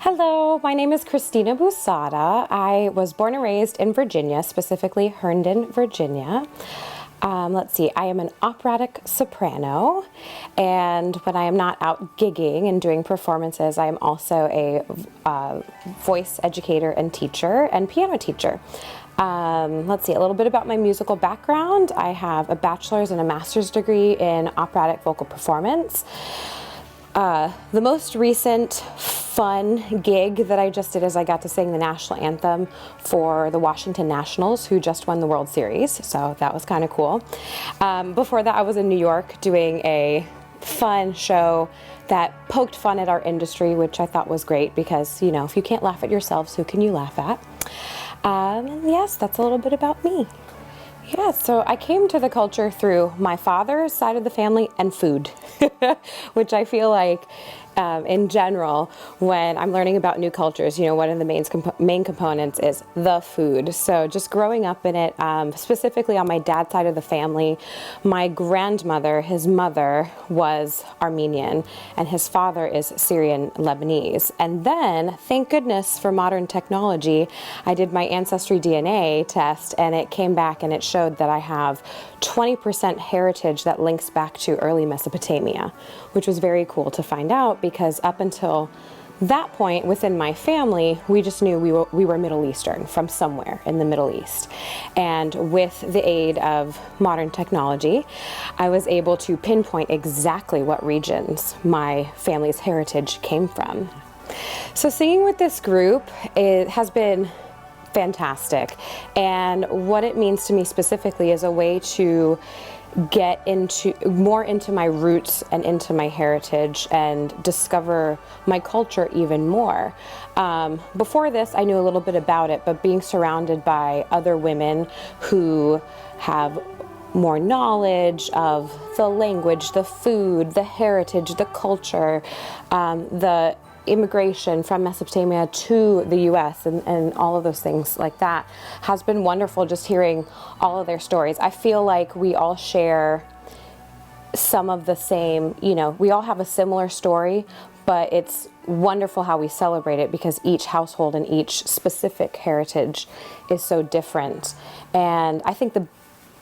Hello, my name is Christina Busada. I was born and raised in Virginia, specifically Herndon, Virginia. Let's see, I am an operatic soprano, and when I am not out gigging and doing performances, I am also a voice educator and teacher and piano teacher. Let's see, a little bit about my musical background. I have a bachelor's and a master's degree in operatic vocal performance. The most recent fun gig that I just did is I got to sing the national anthem for the Washington Nationals, who just won the World Series, so that was kind of cool. Before that, I was in New York doing a fun show that poked fun at our industry, which I thought was great because, you know, if you can't laugh at yourselves, who can you laugh at? And yes, that's a little bit about me. Yeah, so I came to the culture through my father's side of the family and food, which I feel like in general, when I'm learning about new cultures, you know, one of the main components is the food. So just growing up in it, specifically on my dad's side of the family, my grandmother, his mother was Armenian and his father is Syrian Lebanese. And then, thank goodness for modern technology, I did my Ancestry DNA test and it came back and it showed that I have 20% heritage that links back to early Mesopotamia, which was very cool to find out because up until that point within my family, we just knew we were Middle Eastern from somewhere in the Middle East. And with the aid of modern technology, I was able to pinpoint exactly what regions my family's heritage came from. So singing with this group, it has been fantastic. And what it means to me specifically is a way to get more into my roots and into my heritage and discover my culture even more. Before this, I knew a little bit about it, but being surrounded by other women who have more knowledge of the language, the food, the heritage, the culture, the immigration from Mesopotamia to the US and all of those things like that has been wonderful, just hearing all of their stories. I feel like we all share some of the same, you know, we all have a similar story, but it's wonderful how we celebrate it because each household and each specific heritage is so different. And I think the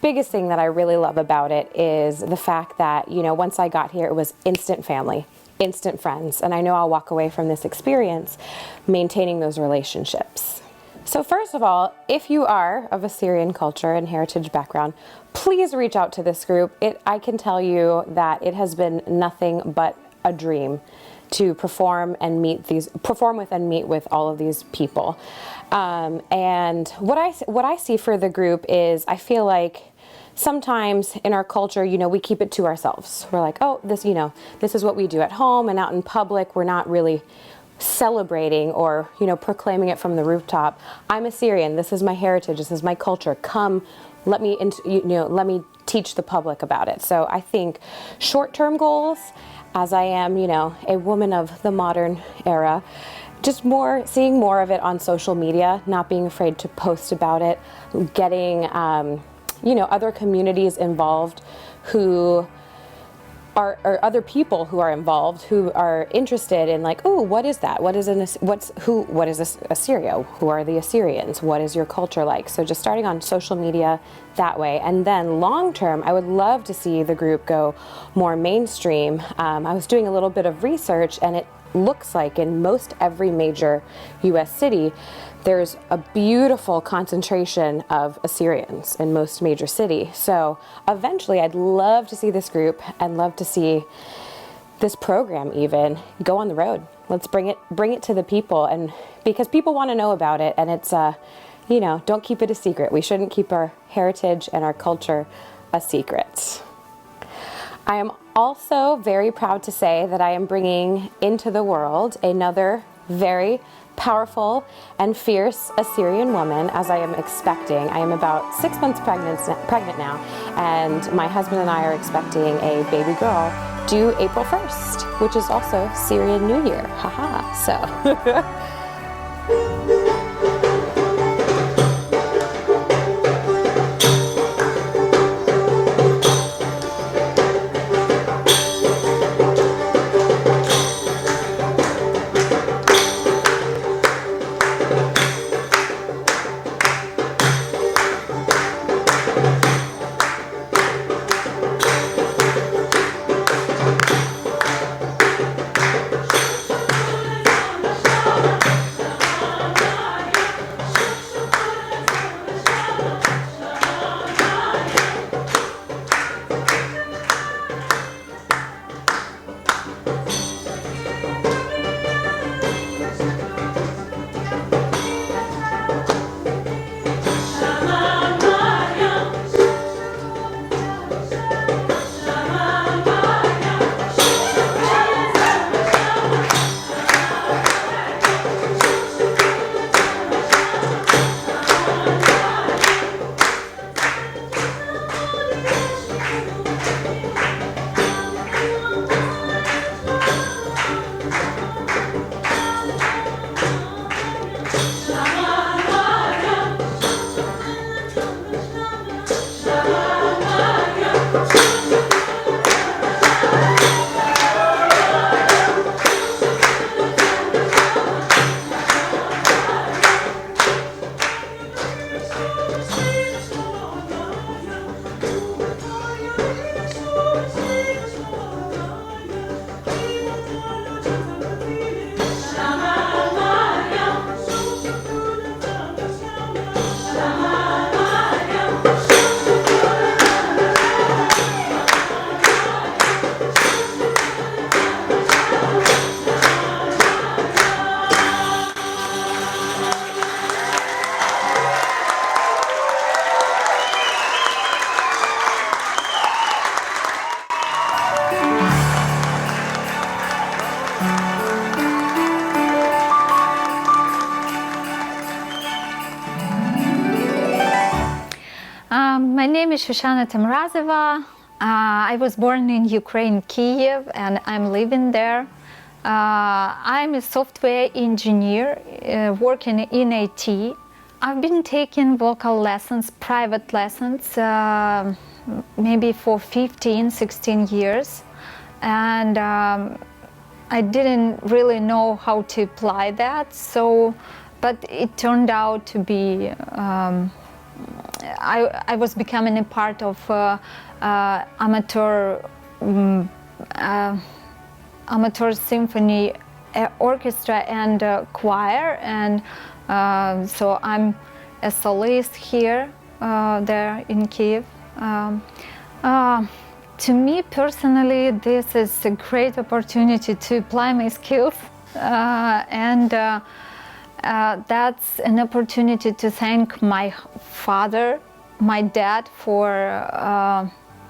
biggest thing that I really love about it is the fact that, you know, once I got here, it was instant family, instant friends, and I know I'll walk away from this experience maintaining those relationships. So first of all, if you are of Assyrian culture and heritage background, please reach out to this group. I can tell you that it has been nothing but a dream to perform with and meet with all of these people. And what I see for the group is I feel like sometimes in our culture, you know, we keep it to ourselves. We're like, oh, this is what we do at home, and out in public, we're not really celebrating or, you know, proclaiming it from the rooftop. I'm Assyrian. This is my heritage. This is my culture. Come, let me teach the public about it. So I think short-term goals, as I am, you know, a woman of the modern era, just seeing more of it on social media, not being afraid to post about it, getting you know, other communities involved who are, or other people who are involved who are interested in, like, oh, what is that? What is Assyria? Who are the Assyrians? What is your culture like? So just starting on social media that way. And then long term, I would love to see the group go more mainstream. I was doing a little bit of research, and it looks like in most every major US city, there's a beautiful concentration of Assyrians in most major cities. So eventually I'd love to see this group and love to see this program even go on the road. Let's bring it to the people, and because people want to know about it, and it's you know, don't keep it a secret. We shouldn't keep our heritage and our culture a secret. I am also very proud to say that I am bringing into the world another very powerful and fierce Assyrian woman, as I am expecting. I am about 6 months pregnant now, and my husband and I are expecting a baby girl due April 1st, which is also Syrian New Year. Haha. So name is Shoshana Temrazova. I was born in Ukraine, Kiev, and I'm living there. I'm a software engineer working in IT. I've been taking vocal lessons, private lessons, maybe for 15, 16 years. And I didn't really know how to apply that, but it turned out to be, I was becoming a part of amateur symphony orchestra and choir, and so I'm a soloist here, there in Kiev. To me personally, this is a great opportunity to apply my skills, and that's an opportunity to thank my father, my dad, for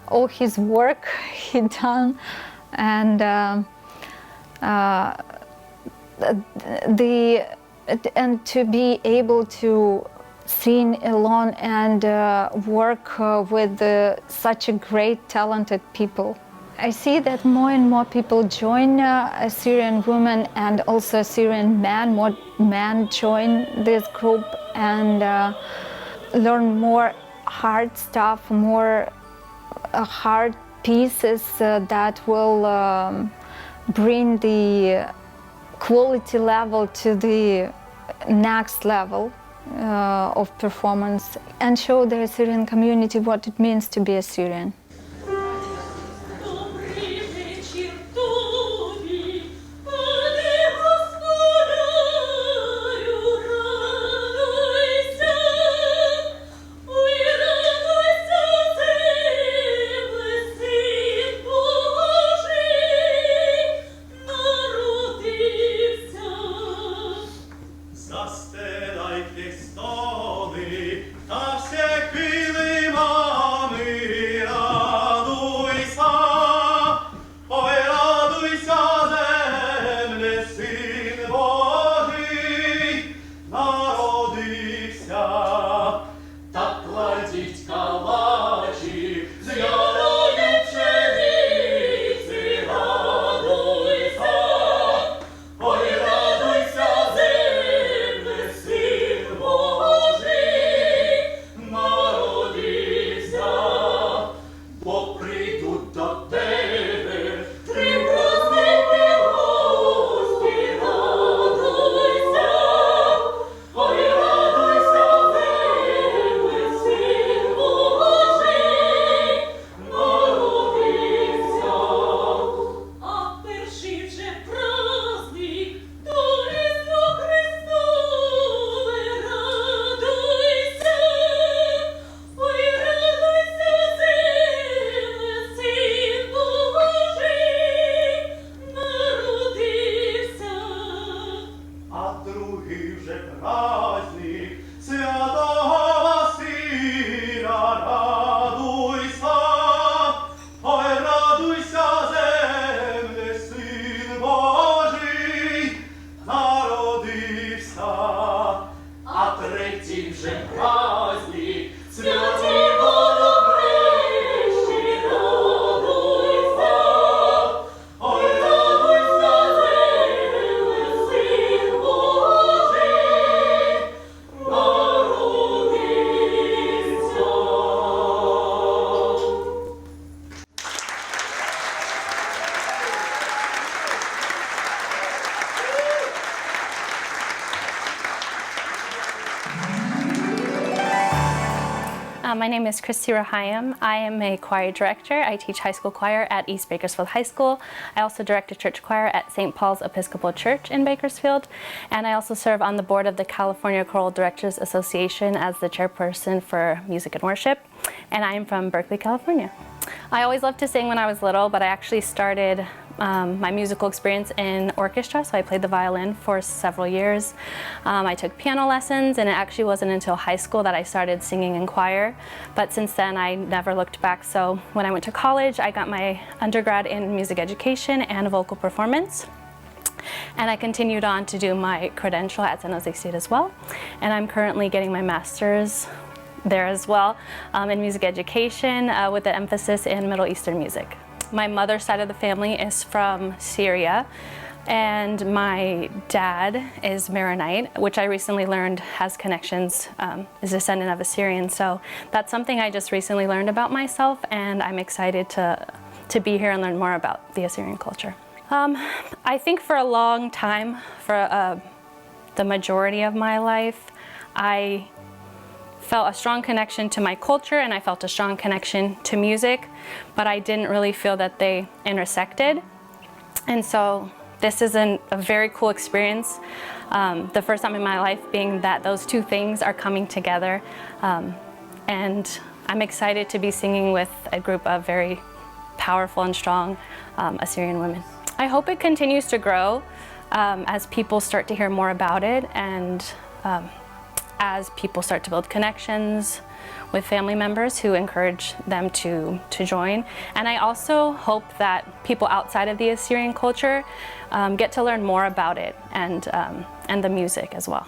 all his work he done, and to be able to sing alone and work with such a great, talented people. I see that more and more people join Assyrian Women, and also Assyrian men. More men join this group and learn more hard stuff, more hard pieces that will bring the quality level to the next level of performance, and show the Assyrian community what it means to be Assyrian. My name is Christy Rahayam. I am a choir director. I teach high school choir at East Bakersfield High School. I also direct a church choir at St. Paul's Episcopal Church in Bakersfield. And I also serve on the board of the California Choral Directors Association as the chairperson for music and worship. And I am from Berkeley, California. I always loved to sing when I was little, but I actually started my musical experience in orchestra, so I played the violin for several years. I took piano lessons, and it actually wasn't until high school that I started singing in choir, but since then I never looked back. So when I went to college, I got my undergrad in music education and vocal performance, and I continued on to do my credential at San Jose State as well, and I'm currently getting my master's there as well in music education with an emphasis in Middle Eastern music. My mother's side of the family is from Syria, and my dad is Maronite, which I recently learned has connections, is a descendant of Assyrian. So that's something I just recently learned about myself, and I'm excited to be here and learn more about the Assyrian culture. I think for a long time, for the majority of my life, I felt a strong connection to my culture and I felt a strong connection to music, but I didn't really feel that they intersected. And so this is a very cool experience. The first time in my life being that those two things are coming together. And I'm excited to be singing with a group of very powerful and strong Assyrian women. I hope it continues to grow as people start to hear more about it, and as people start to build connections with family members who encourage them to join. And I also hope that people outside of the Assyrian culture get to learn more about it and the music as well.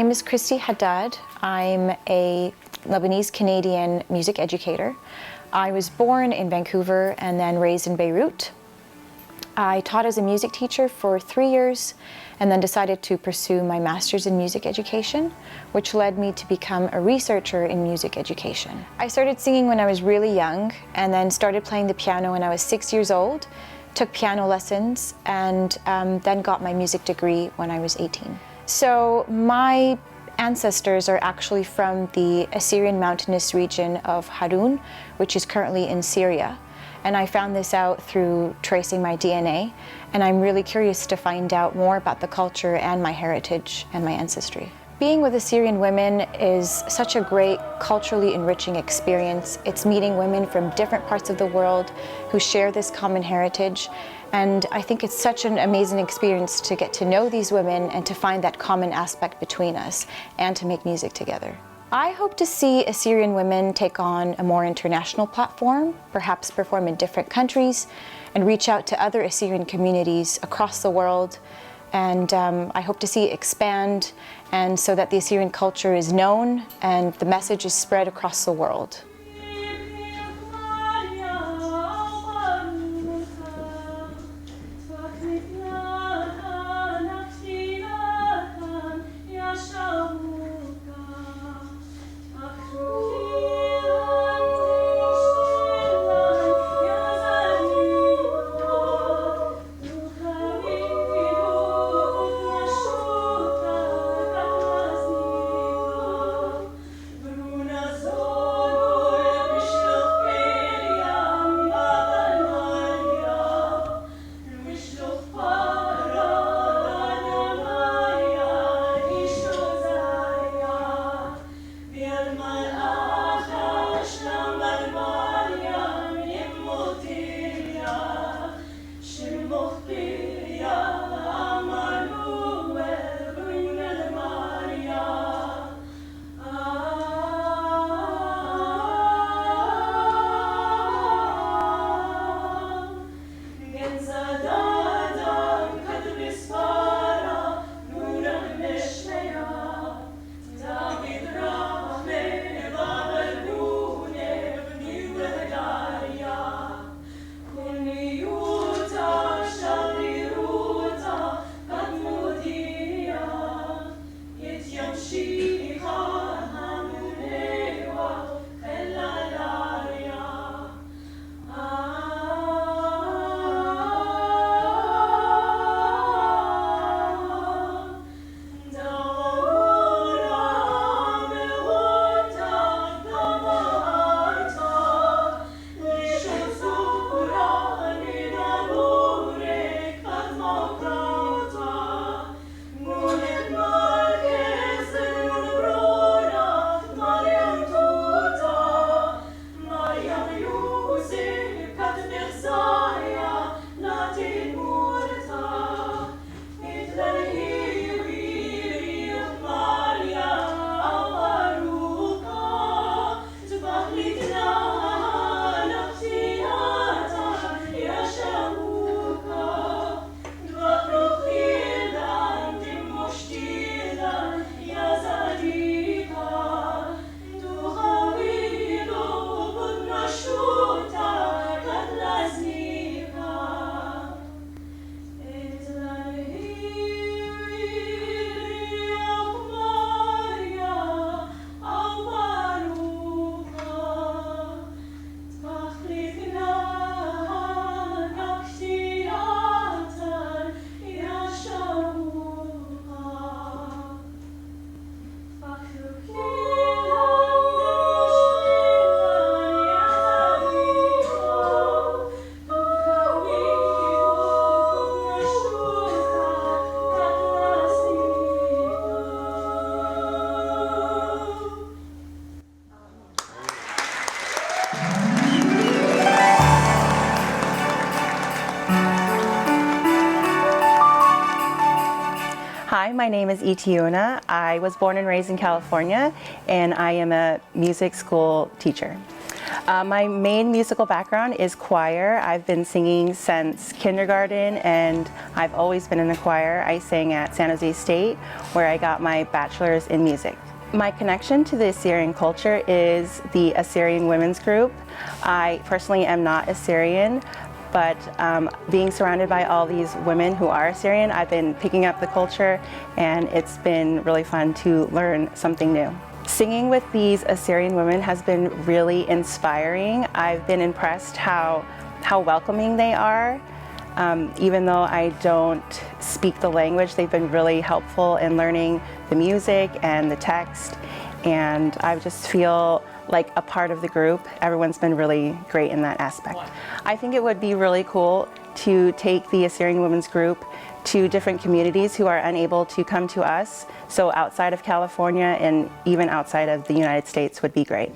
name is Christy Haddad. I'm a Lebanese-Canadian music educator. I was born in Vancouver and then raised in Beirut. I taught as a music teacher for 3 years and then decided to pursue my master's in music education, which led me to become a researcher in music education. I started singing when I was really young and then started playing the piano when I was 6 years old, took piano lessons, and then got my music degree when I was 18. So my ancestors are actually from the Assyrian mountainous region of Harun, which is currently in Syria. And I found this out through tracing my DNA, and I'm really curious to find out more about the culture and my heritage and my ancestry. Being with Assyrian Women is such a great culturally enriching experience. It's meeting women from different parts of the world who share this common heritage, and I think it's such an amazing experience to get to know these women and to find that common aspect between us and to make music together. I hope to see Assyrian Women take on a more international platform, perhaps perform in different countries, and reach out to other Assyrian communities across the world. And I hope to see it expand, and so that the Assyrian culture is known and the message is spread across the world. Hi, my name is Itiona. I was born and raised in California, and I am a music school teacher. My main musical background is choir. I've been singing since kindergarten, and I've always been in the choir. I sang at San Jose State, where I got my bachelor's in music. My connection to the Assyrian culture is the Assyrian Women's group. I personally am not Assyrian, but being surrounded by all these women who are Assyrian, I've been picking up the culture, and it's been really fun to learn something new. Singing with these Assyrian women has been really inspiring. I've been impressed how welcoming they are. Even though I don't speak the language, they've been really helpful in learning the music and the text, and I just feel like a part of the group. Everyone's been really great in that aspect. I think it would be really cool to take the Assyrian Women's group to different communities who are unable to come to us. So outside of California and even outside of the United States would be great.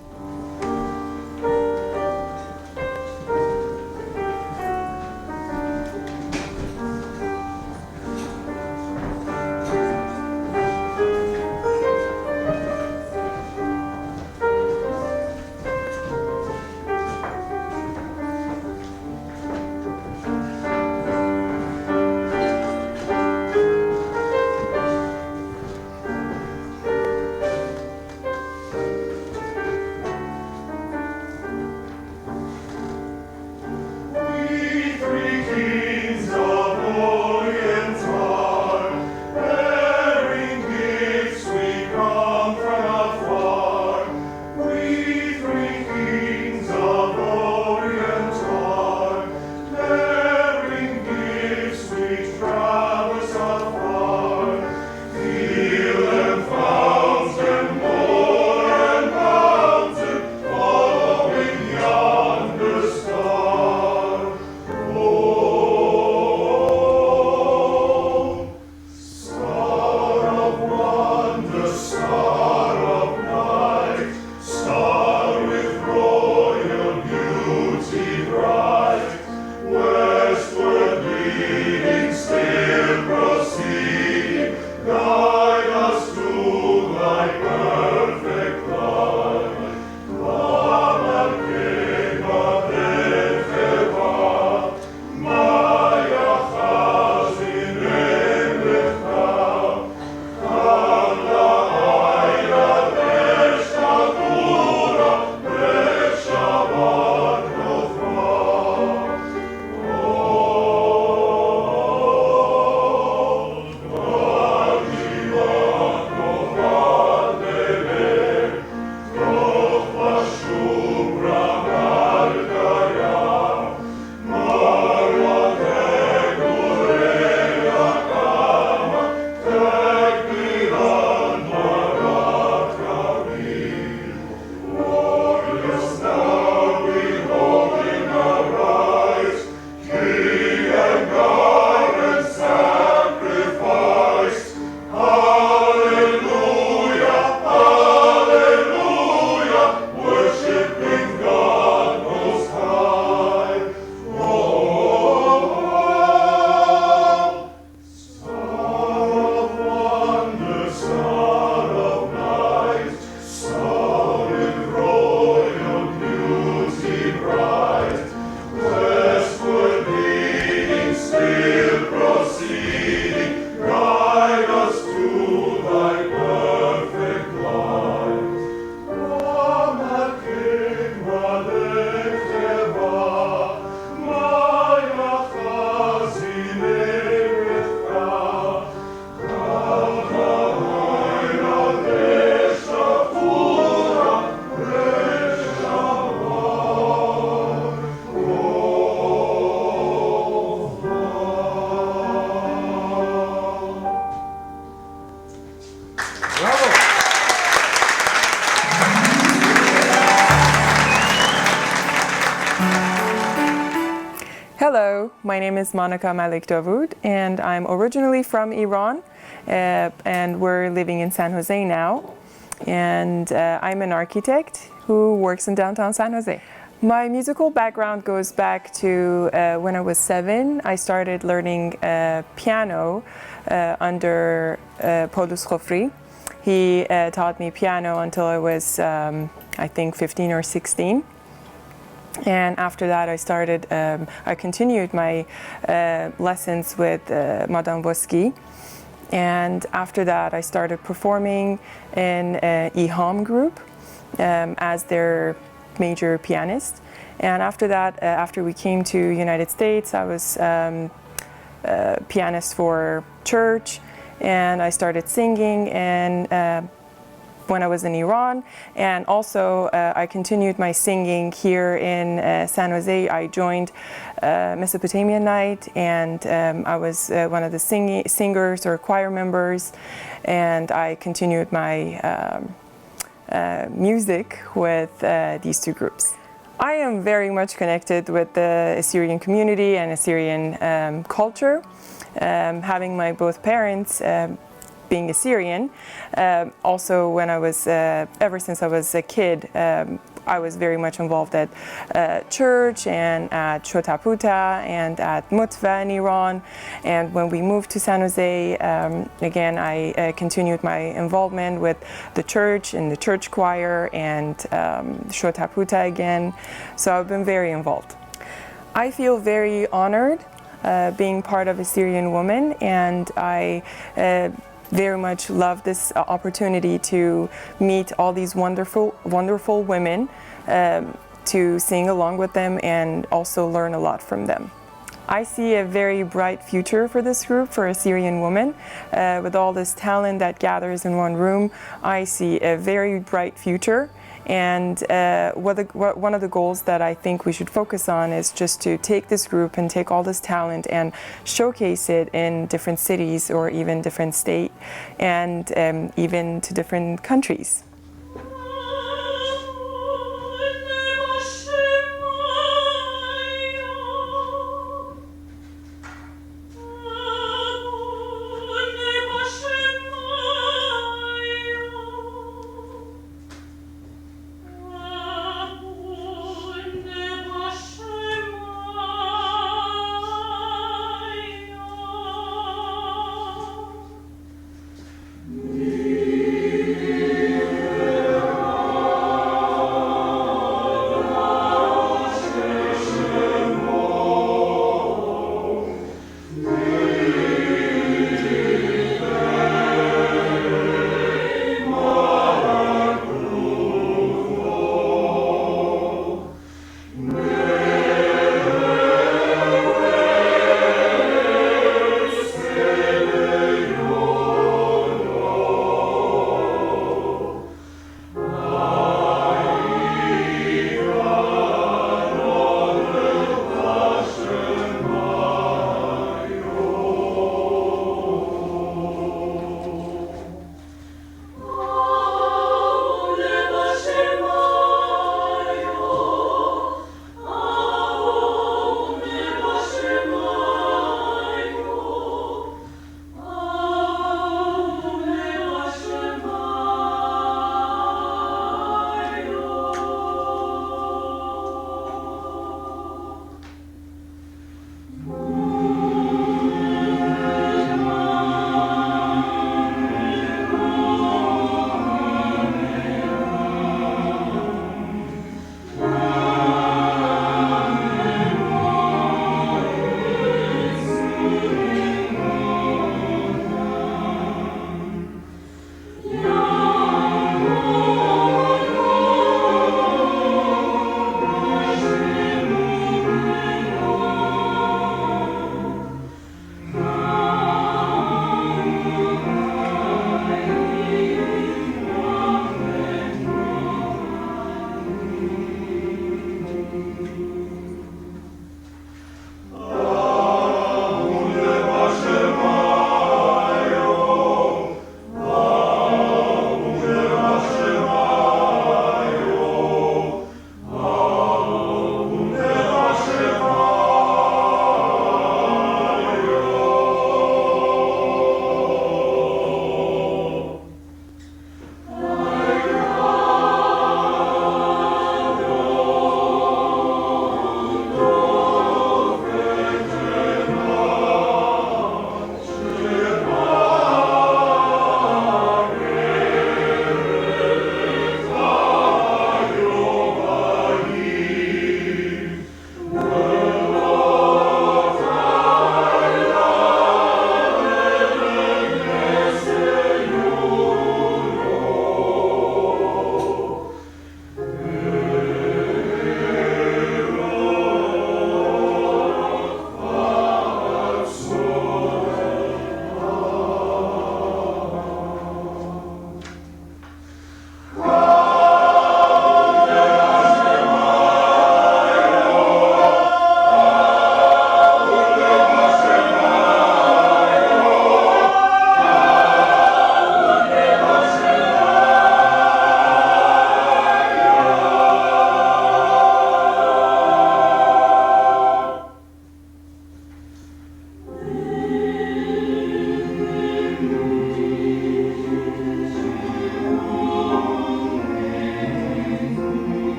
Hello, my name is Monica Malik Davud, and I'm originally from Iran, and we're living in San Jose now. And I'm an architect who works in downtown San Jose. My musical background goes back to when I was 7. I started learning piano under Paulus Khofri. He taught me piano until I was, I think, 15 or 16. And after that, I continued my lessons with Madame Voski. And after that, I started performing in an EHOM group as their major pianist. And after that, after we came to United States, I was pianist for church, and I started singing and when I was in Iran, and also I continued my singing here in San Jose. I joined Mesopotamian Night, and I was one of the singers or choir members, and I continued my music with these two groups. I am very much connected with the Assyrian community and Assyrian culture, having my both parents being Assyrian. Also, when I was, ever since I was a kid, I was very much involved at church and at Chotaputa and at Mutva in Iran. And when we moved to San Jose, again, I continued my involvement with the church and the church choir and Chotaputa again. So I've been very involved. I feel very honored being part of Assyrian Women, and I very much love this opportunity to meet all these wonderful women, to sing along with them and also learn a lot from them. I see a very bright future for this group, for Assyrian Women. With all this talent that gathers in one room, I see a very bright future. And one of the goals that I think we should focus on is just to take this group and take all this talent and showcase it in different cities or even different states and even to different countries.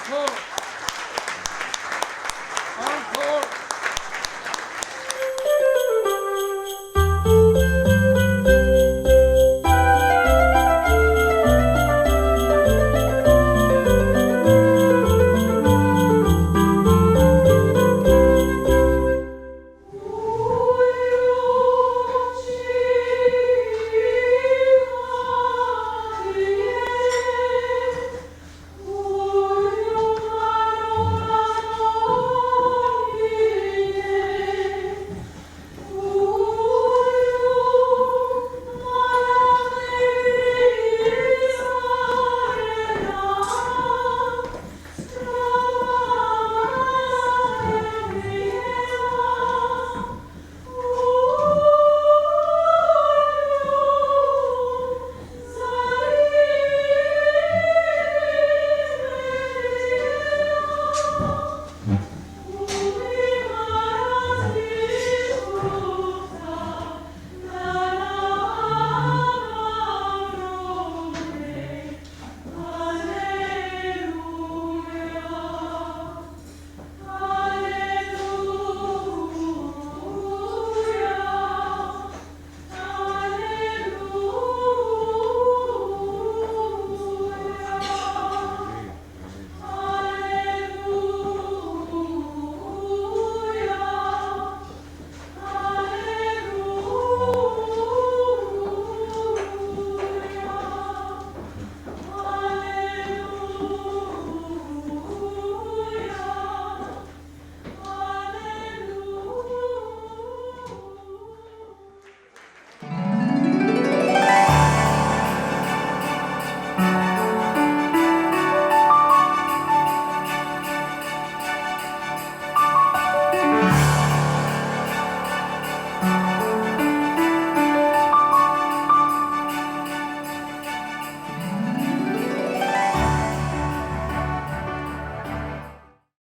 Bravo.